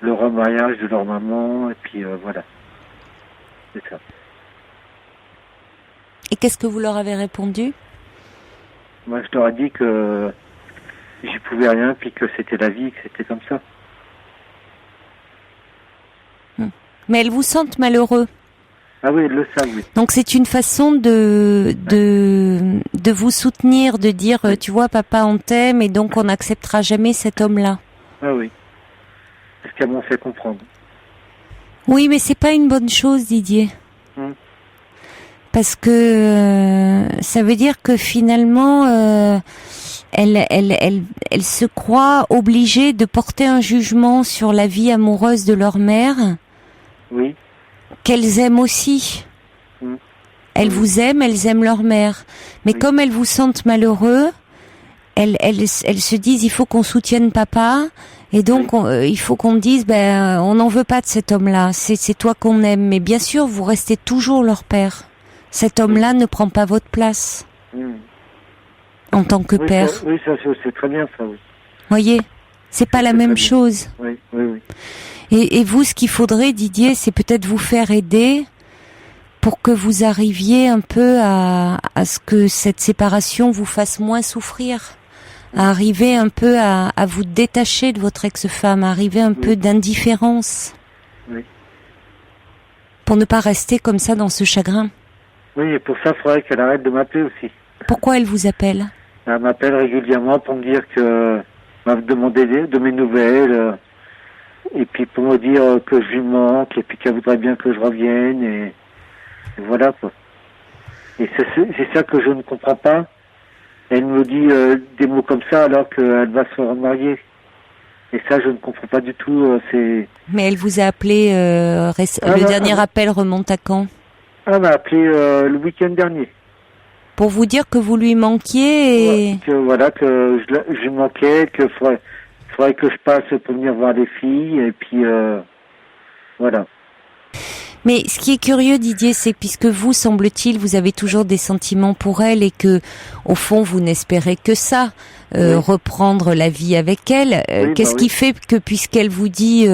le remariage de leur maman, et puis voilà. C'est ça. Et qu'est-ce que vous leur avez répondu? Moi, je leur ai dit que j'y pouvais rien, puis que c'était la vie, que c'était comme ça. Mais elles vous sentent malheureux. Ah oui, elles le savent, oui. Donc c'est une façon de vous soutenir, de dire, tu vois, papa, on t'aime, et donc on n'acceptera jamais cet homme-là. Ah oui. C'est ce qu'elles m'ont fait comprendre. Oui, mais c'est pas une bonne chose, Didier. Parce que ça veut dire que finalement, elles se croient obligées de porter un jugement sur la vie amoureuse de leur mère. Oui. Qu'elles aiment aussi. Elles vous aiment, elles aiment leur mère. Mais comme elles vous sentent malheureux, elles se disent, il faut qu'on soutienne papa. Et donc, il faut qu'on dise, on n'en veut pas de cet homme-là. C'est toi qu'on aime. Mais bien sûr, vous restez toujours leur père. Cet homme-là ne prend pas votre place. En tant que père. Ça, c'est très bien, ça, oui. Voyez, c'est pas la même chose. Oui. Et vous, ce qu'il faudrait, Didier, c'est peut-être vous faire aider pour que vous arriviez un peu à ce que cette séparation vous fasse moins souffrir. À arriver un peu à vous détacher de votre ex-femme, à arriver un peu d'indifférence. Oui. Pour ne pas rester comme ça dans ce chagrin. Oui, et pour ça, il faudrait qu'elle arrête de m'appeler aussi. Pourquoi elle vous appelle? Elle m'appelle régulièrement pour me dire que... m'a demandé de mes nouvelles, et puis pour me dire que je lui manque, et puis qu'elle voudrait bien que je revienne, et voilà, quoi. Et c'est ça que je ne comprends pas. Elle me dit des mots comme ça alors qu'elle va se remarier. Et ça, je ne comprends pas du tout. Mais elle vous a appelé... le dernier appel remonte à quand? Elle m'a appelé le week-end dernier. Pour vous dire que vous lui manquiez et... que je lui manquais, qu'il faudrait que je passe pour venir voir les filles, et puis voilà. Mais ce qui est curieux, Didier, c'est puisque vous, semble-t-il, vous avez toujours des sentiments pour elle, et que, au fond, vous n'espérez que ça, reprendre la vie avec elle. Qu'est-ce qui fait que, puisqu'elle vous dit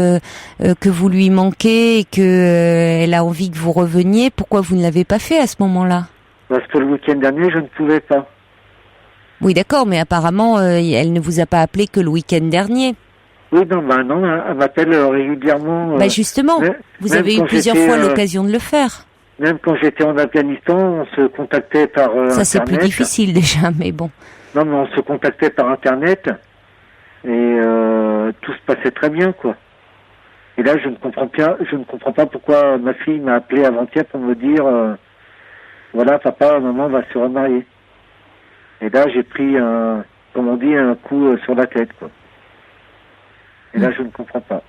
que vous lui manquez et que elle a envie que vous reveniez, pourquoi vous ne l'avez pas fait à ce moment-là? Parce que le week-end dernier, je ne pouvais pas. Oui, d'accord, mais apparemment, elle ne vous a pas appelé que le week-end dernier. Oui, non, elle m'appelle régulièrement. Justement, vous avez eu plusieurs fois l'occasion de le faire. Même quand j'étais en Afghanistan, on se contactait par Internet. Ça, c'est plus difficile déjà, mais bon. Non, mais on se contactait par Internet, et tout se passait très bien, quoi. Et là, je ne comprends pas pourquoi ma fille m'a appelé avant-hier pour me dire voilà, papa, maman va se remarier. Et là, j'ai pris un coup sur la tête, quoi. Et là, je ne comprends pas.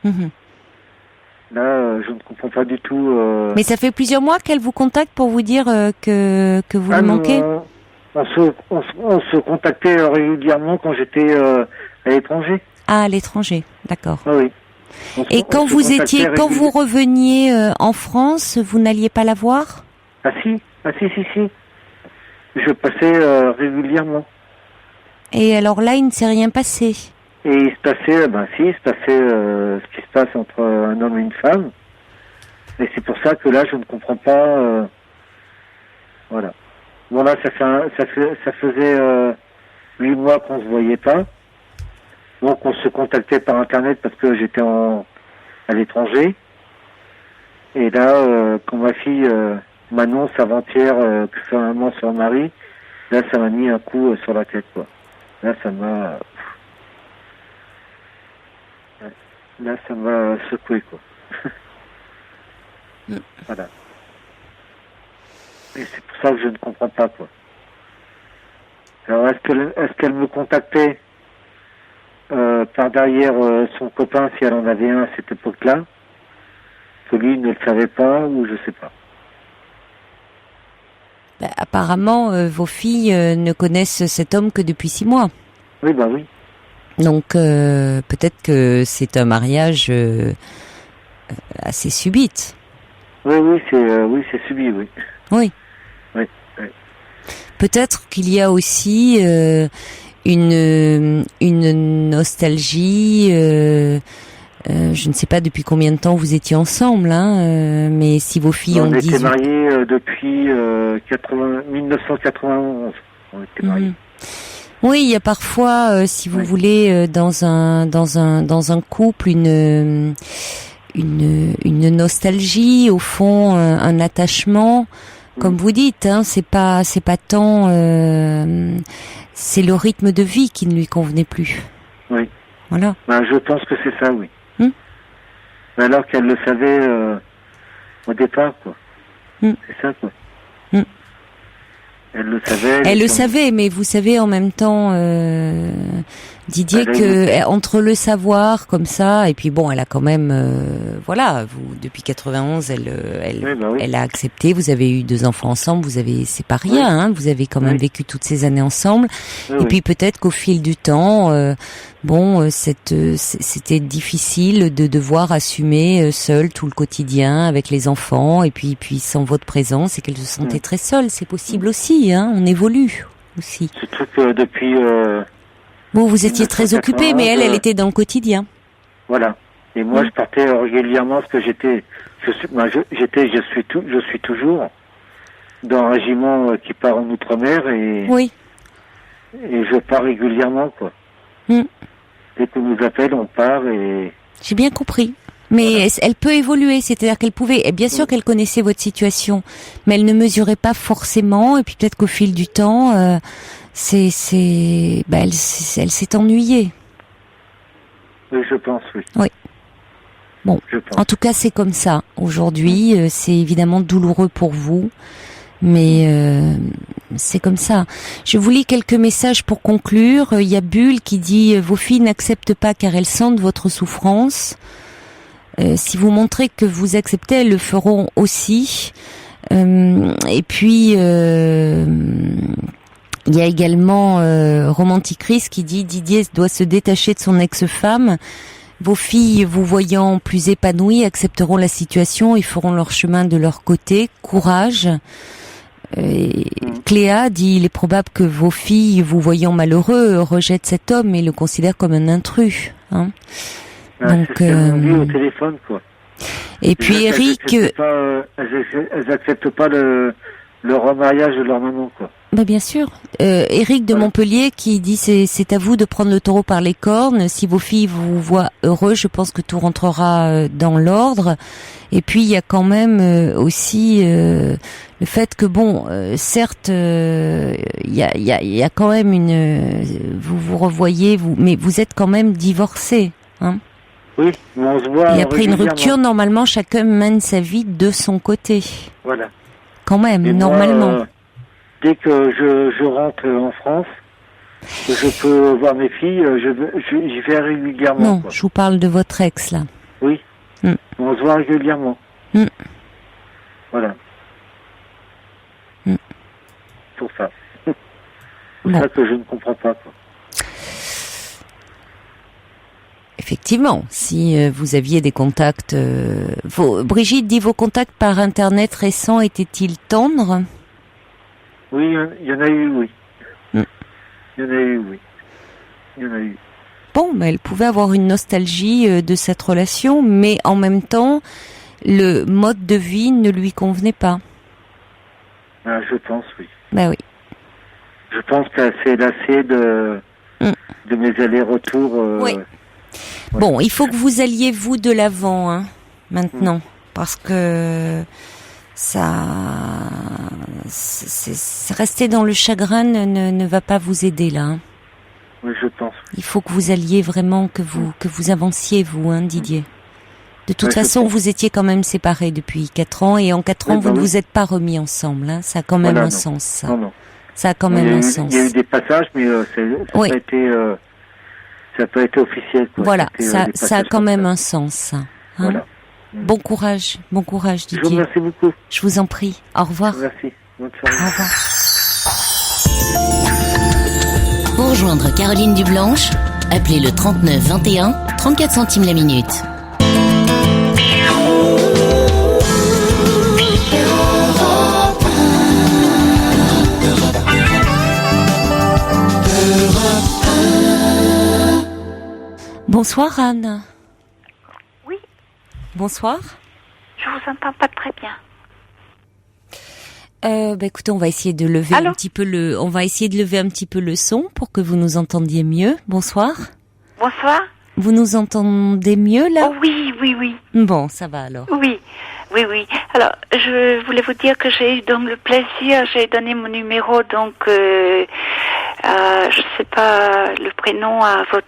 Mmh. Là, je ne comprends pas du tout. Mais ça fait plusieurs mois qu'elle vous contacte pour vous dire que vous lui manquez. On se contactait régulièrement quand j'étais à l'étranger. Ah, à l'étranger, d'accord. Ah oui. Et quand vous reveniez en France, vous n'alliez pas la voir? Ah si. Je passais régulièrement. Et alors là, il ne s'est rien passé. Et il se passait, ce qui se passe entre un homme et une femme. Et c'est pour ça que là, je ne comprends pas. Voilà. Bon là, ça faisait 8 mois qu'on se voyait pas. Donc on se contactait par internet parce que j'étais à l'étranger. Et là, quand ma fille m'annonce avant-hier que sa maman se remarie, là, ça m'a mis un coup sur la tête, quoi. Là, ça m'a secoué, quoi. Voilà. Et c'est pour ça que je ne comprends pas, quoi. Alors, est-ce qu'elle me contactait par derrière son copain, si elle en avait un à cette époque-là, que lui ne le savait pas, ou je sais pas. Bah, apparemment, vos filles ne connaissent cet homme que depuis 6 mois. Oui, bah oui. Donc peut-être que c'est un mariage assez subite. Oui, c'est subi, oui. Oui. Oui. Peut-être qu'il y a aussi une nostalgie. Je ne sais pas depuis combien de temps vous étiez ensemble, mais si vos filles ont 18... On était mariés depuis 1991. On était mariés. Oui, il y a parfois, si vous voulez, dans un couple, une nostalgie, au fond, un attachement. Comme vous dites, c'est pas tant, c'est le rythme de vie qui ne lui convenait plus. Oui. Voilà. Ben, je pense que c'est ça, oui. Mais alors qu'elle le savait au départ, quoi. C'est ça, quoi. Elle le savait. Elle le savait, mais vous savez en même temps, Didier, que entre le savoir comme ça, et puis bon, elle a quand même, vous depuis 91, elle a accepté. Vous avez eu 2 enfants ensemble, c'est pas rien, vous avez quand même vécu toutes ces années ensemble. Et puis peut-être qu'au fil du temps, c'était difficile de devoir assumer seule tout le quotidien avec les enfants, et puis sans votre présence, et qu'elle se sentait très seule. C'est possible aussi, on évolue aussi. Surtout que depuis. Vous étiez très occupé, mais elle était dans le quotidien. Voilà. Et moi, je partais régulièrement parce que je suis toujours dans un régiment qui part en Outre-mer et je pars régulièrement, quoi. Dès qu'on nous appelle, on part et... J'ai bien compris. Mais elle peut évoluer, c'est-à-dire qu'elle pouvait, et bien sûr qu'elle connaissait votre situation, mais elle ne mesurait pas forcément, et puis peut-être qu'au fil du temps, elle s'est ennuyée. Oui, je pense, oui. Oui. Bon, en tout cas, c'est comme ça. Aujourd'hui, c'est évidemment douloureux pour vous, mais c'est comme ça. Je vous lis quelques messages pour conclure. Il y a Bulle qui dit « Vos filles n'acceptent pas car elles sentent votre souffrance. Si vous montrez que vous acceptez, elles le feront aussi. » Et puis... il y a également Romanticris qui dit « Didier doit se détacher de son ex-femme. Vos filles, vous voyant plus épanouies, accepteront la situation et feront leur chemin de leur côté. Courage. » Cléa dit « Il est probable que vos filles, vous voyant malheureux, rejettent cet homme et le considèrent comme un intrus. » Donc, c'est ce qu'on dit au téléphone, quoi. Et puis Eric... Elles acceptent pas le remariage de leur maman, quoi. Bien sûr. Eric de Montpellier qui dit c'est à vous de prendre le taureau par les cornes. Si vos filles vous voient heureux, je pense que tout rentrera dans l'ordre. Et puis il y a quand même aussi le fait que certes il y a quand même vous revoyez mais vous êtes quand même divorcés, Oui, mais on se voit. Et après une rupture, normalement, chacun mène sa vie de son côté. Voilà. Quand même, et normalement. Moi, dès que je rentre en France, je peux voir mes filles, j'y vais régulièrement. Non, quoi. je vous parle de votre ex, là. Oui. On se voit régulièrement. Voilà. Pour ça. C'est ça que je ne comprends pas. Quoi. Effectivement, si vous aviez des contacts... Brigitte dit, vos contacts par Internet récents étaient-ils tendres ? Oui, il y en a eu, oui. Il y en a eu, oui. Il y en a eu. Bon, mais elle pouvait avoir une nostalgie de cette relation, mais en même temps, le mode de vie ne lui convenait pas. Ah, je pense, oui. Ben oui. Je pense qu'elle s'est lassée de mes allers-retours. Oui. Ouais. Bon, il faut que vous alliez, vous, de l'avant, hein, maintenant. Parce que rester dans le chagrin ne va pas vous aider, là. Hein. Oui, je pense. Il faut que vous alliez vraiment, que vous avanciez, vous, hein, Didier. De toute façon, vous étiez quand même séparés depuis 4 ans, et en 4 ans, vous ne vous êtes pas remis ensemble, hein. Ça a quand même un sens, ça. Non. Ça a quand même un sens. Il y a eu des passages, mais ça n'a pas été officiel. Quoi. Voilà, ça a quand même un sens, ça. Hein. Voilà. Bon courage, Didier. Je vous remercie beaucoup. Je vous en prie. Au revoir. Merci. Bonne soirée. Au revoir. Pour rejoindre Caroline Dublanche, appelez le 39 21, 34 centimes la minute. Bonsoir Anne. Oui. Bonsoir. Je vous entends pas très bien. Écoutez, on va essayer de lever un petit peu le son pour que vous nous entendiez mieux. Bonsoir. Bonsoir. Vous nous entendez mieux là ? Oh oui. Bon, ça va alors. Oui. Alors, je voulais vous dire que j'ai eu donc le plaisir, j'ai donné mon numéro donc je sais pas le prénom à ceux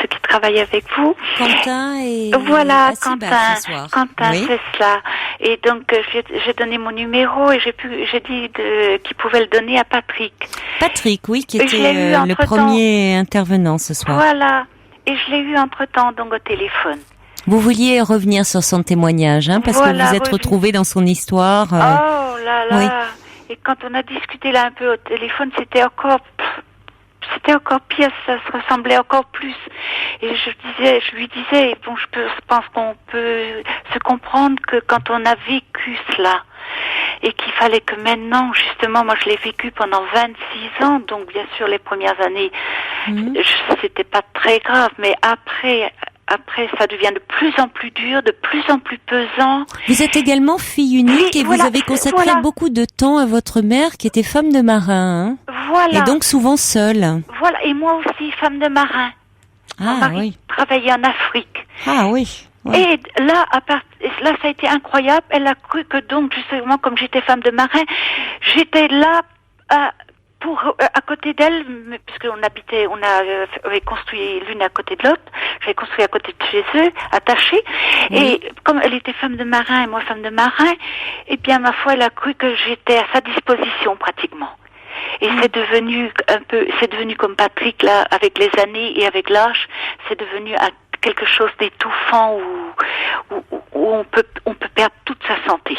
qui travaillent avec vous. Quentin et voilà, Quentin, oui. C'est cela. Et donc j'ai donné mon numéro et j'ai dit qu'il pouvait le donner à Patrick. Patrick, oui, qui était le premier intervenant ce soir. Voilà. Et je l'ai eu entre-temps donc au téléphone. Vous vouliez revenir sur son témoignage, hein, parce que vous êtes retrouvée dans son histoire. Oh là là. Oui. Et quand on a discuté là un peu au téléphone, c'était encore pire, ça se ressemblait encore plus. Et je lui disais, bon, je pense qu'on peut se comprendre que quand on a vécu cela, et qu'il fallait que maintenant, justement, moi je l'ai vécu pendant 26 ans, donc bien sûr les premières années, c'était pas très grave, mais après ça devient de plus en plus dur, de plus en plus pesant. Vous êtes également fille unique et vous avez consacré beaucoup de temps à votre mère qui était femme de marin. Hein, voilà. Et donc souvent seule. Voilà, et moi aussi femme de marin. Mon mari travaillait en Afrique. Ah oui. Ouais. Et là, ça a été incroyable. Elle a cru que donc, justement, comme j'étais femme de marin, j'étais là à côté d'elle, puisqu'on avait construit l'une à côté de l'autre. J'avais construit à côté de chez eux, attachés. Oui. Et comme elle était femme de marin et moi femme de marin, eh bien, ma foi, elle a cru que j'étais à sa disposition, pratiquement. Et c'est devenu comme Patrick, là, avec les années et avec l'âge, c'est devenu quelque chose d'étouffant où on peut perdre toute sa santé.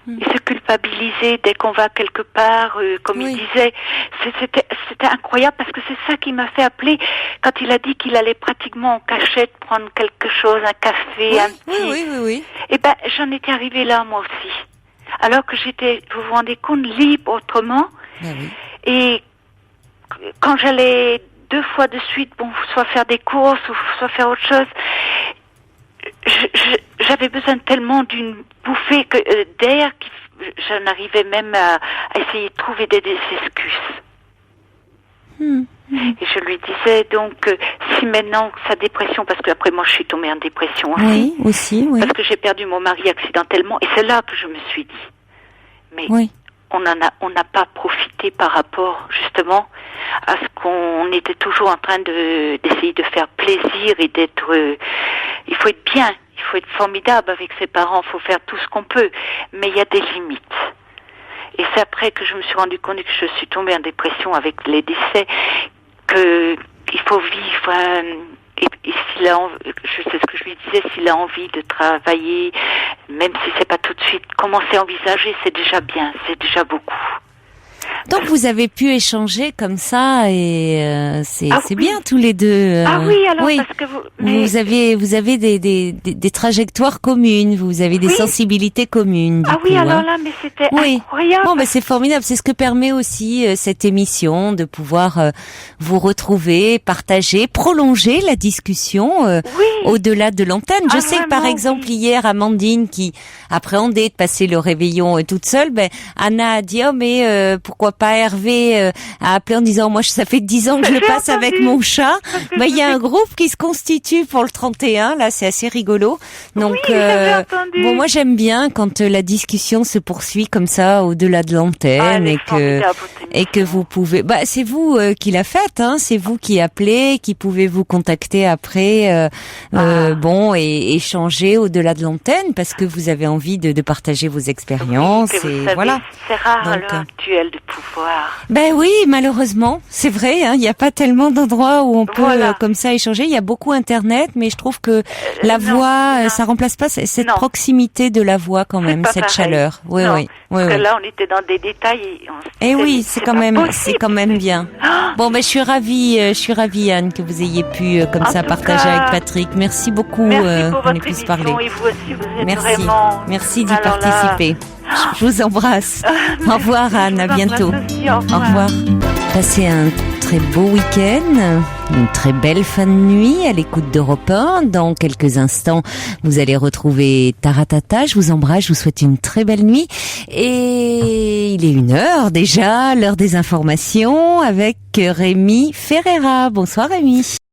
Et se culpabiliser dès qu'on va quelque part, comme il disait, c'était incroyable parce que c'est ça qui m'a fait appeler quand il a dit qu'il allait pratiquement en cachette prendre quelque chose, un café, un petit. Oui. Eh ben, j'en étais arrivée là, moi aussi. Alors que j'étais, vous vous rendez compte, libre autrement. Oui. Et quand j'allais 2 fois de suite, bon, soit faire des courses ou soit faire autre chose, j'avais besoin tellement d'une bouffée d'air que j'en arrivais même à essayer de trouver des excuses. Et je lui disais donc si maintenant sa dépression, parce que après moi je suis tombée en dépression aussi, oui. parce que j'ai perdu mon mari accidentellement, et c'est là que je me suis dit mais on n'a pas profité par rapport justement à ce qu'on était toujours en train d'essayer de faire plaisir et d'être. Il faut être bien, il faut être formidable avec ses parents, il faut faire tout ce qu'on peut, mais il y a des limites. Et c'est après que je me suis rendu compte que je suis tombée en dépression avec les décès, que il faut vivre. Et s'il a, je sais ce que je lui disais, s'il a envie de travailler, même si c'est pas tout de suite, commencer à envisager, c'est déjà bien, c'est déjà beaucoup. Donc vous avez pu échanger comme ça et c'est oui. Bien tous les deux. Ah oui, alors oui. parce que vous avez des trajectoires communes, vous avez des sensibilités communes. Du coup, alors là, mais c'était incroyable. Bon, c'est formidable, c'est ce que permet aussi cette émission de pouvoir vous retrouver, partager, prolonger la discussion au-delà de l'antenne. Je sais que par exemple hier Amandine qui appréhendait de passer le réveillon toute seule, Anna a dit mais pourquoi pas Hervé a appelé en disant moi ça fait 10 ans que je le passe avec mon chat. Il y a un groupe qui se constitue pour le 31, là c'est assez rigolo. Donc bon moi j'aime bien quand la discussion se poursuit comme ça au-delà de l'antenne et que vous pouvez c'est vous qui l'a faite c'est vous qui appelez, qui pouvez vous contacter après et échanger au-delà de l'antenne parce que vous avez envie de partager vos expériences et voilà. C'est rare à l'heure actuelle de pouvoir. Oui, malheureusement, c'est vrai. Il n'y a pas tellement d'endroits où on peut comme ça échanger. Il y a beaucoup Internet, mais je trouve que la voix, ça remplace pas cette proximité de la voix quand même, cette chaleur. Oui. Parce que là, on était dans des détails. C'est quand même bien. Bon, je suis ravie, Anne, que vous ayez pu comme ça partager avec Patrick. Merci beaucoup qu'on ait pu se parler. Et vous aussi, vous êtes vraiment... Merci d'y participer. Je vous embrasse. Au revoir Anne, à bientôt. Au revoir. Passez un très beau week-end, une très belle fin de nuit à l'écoute d'Europe 1. Dans quelques instants, vous allez retrouver Taratata. Je vous embrasse, je vous souhaite une très belle nuit. Et il est 1h déjà, l'heure des informations avec Rémi Ferreira. Bonsoir Rémi.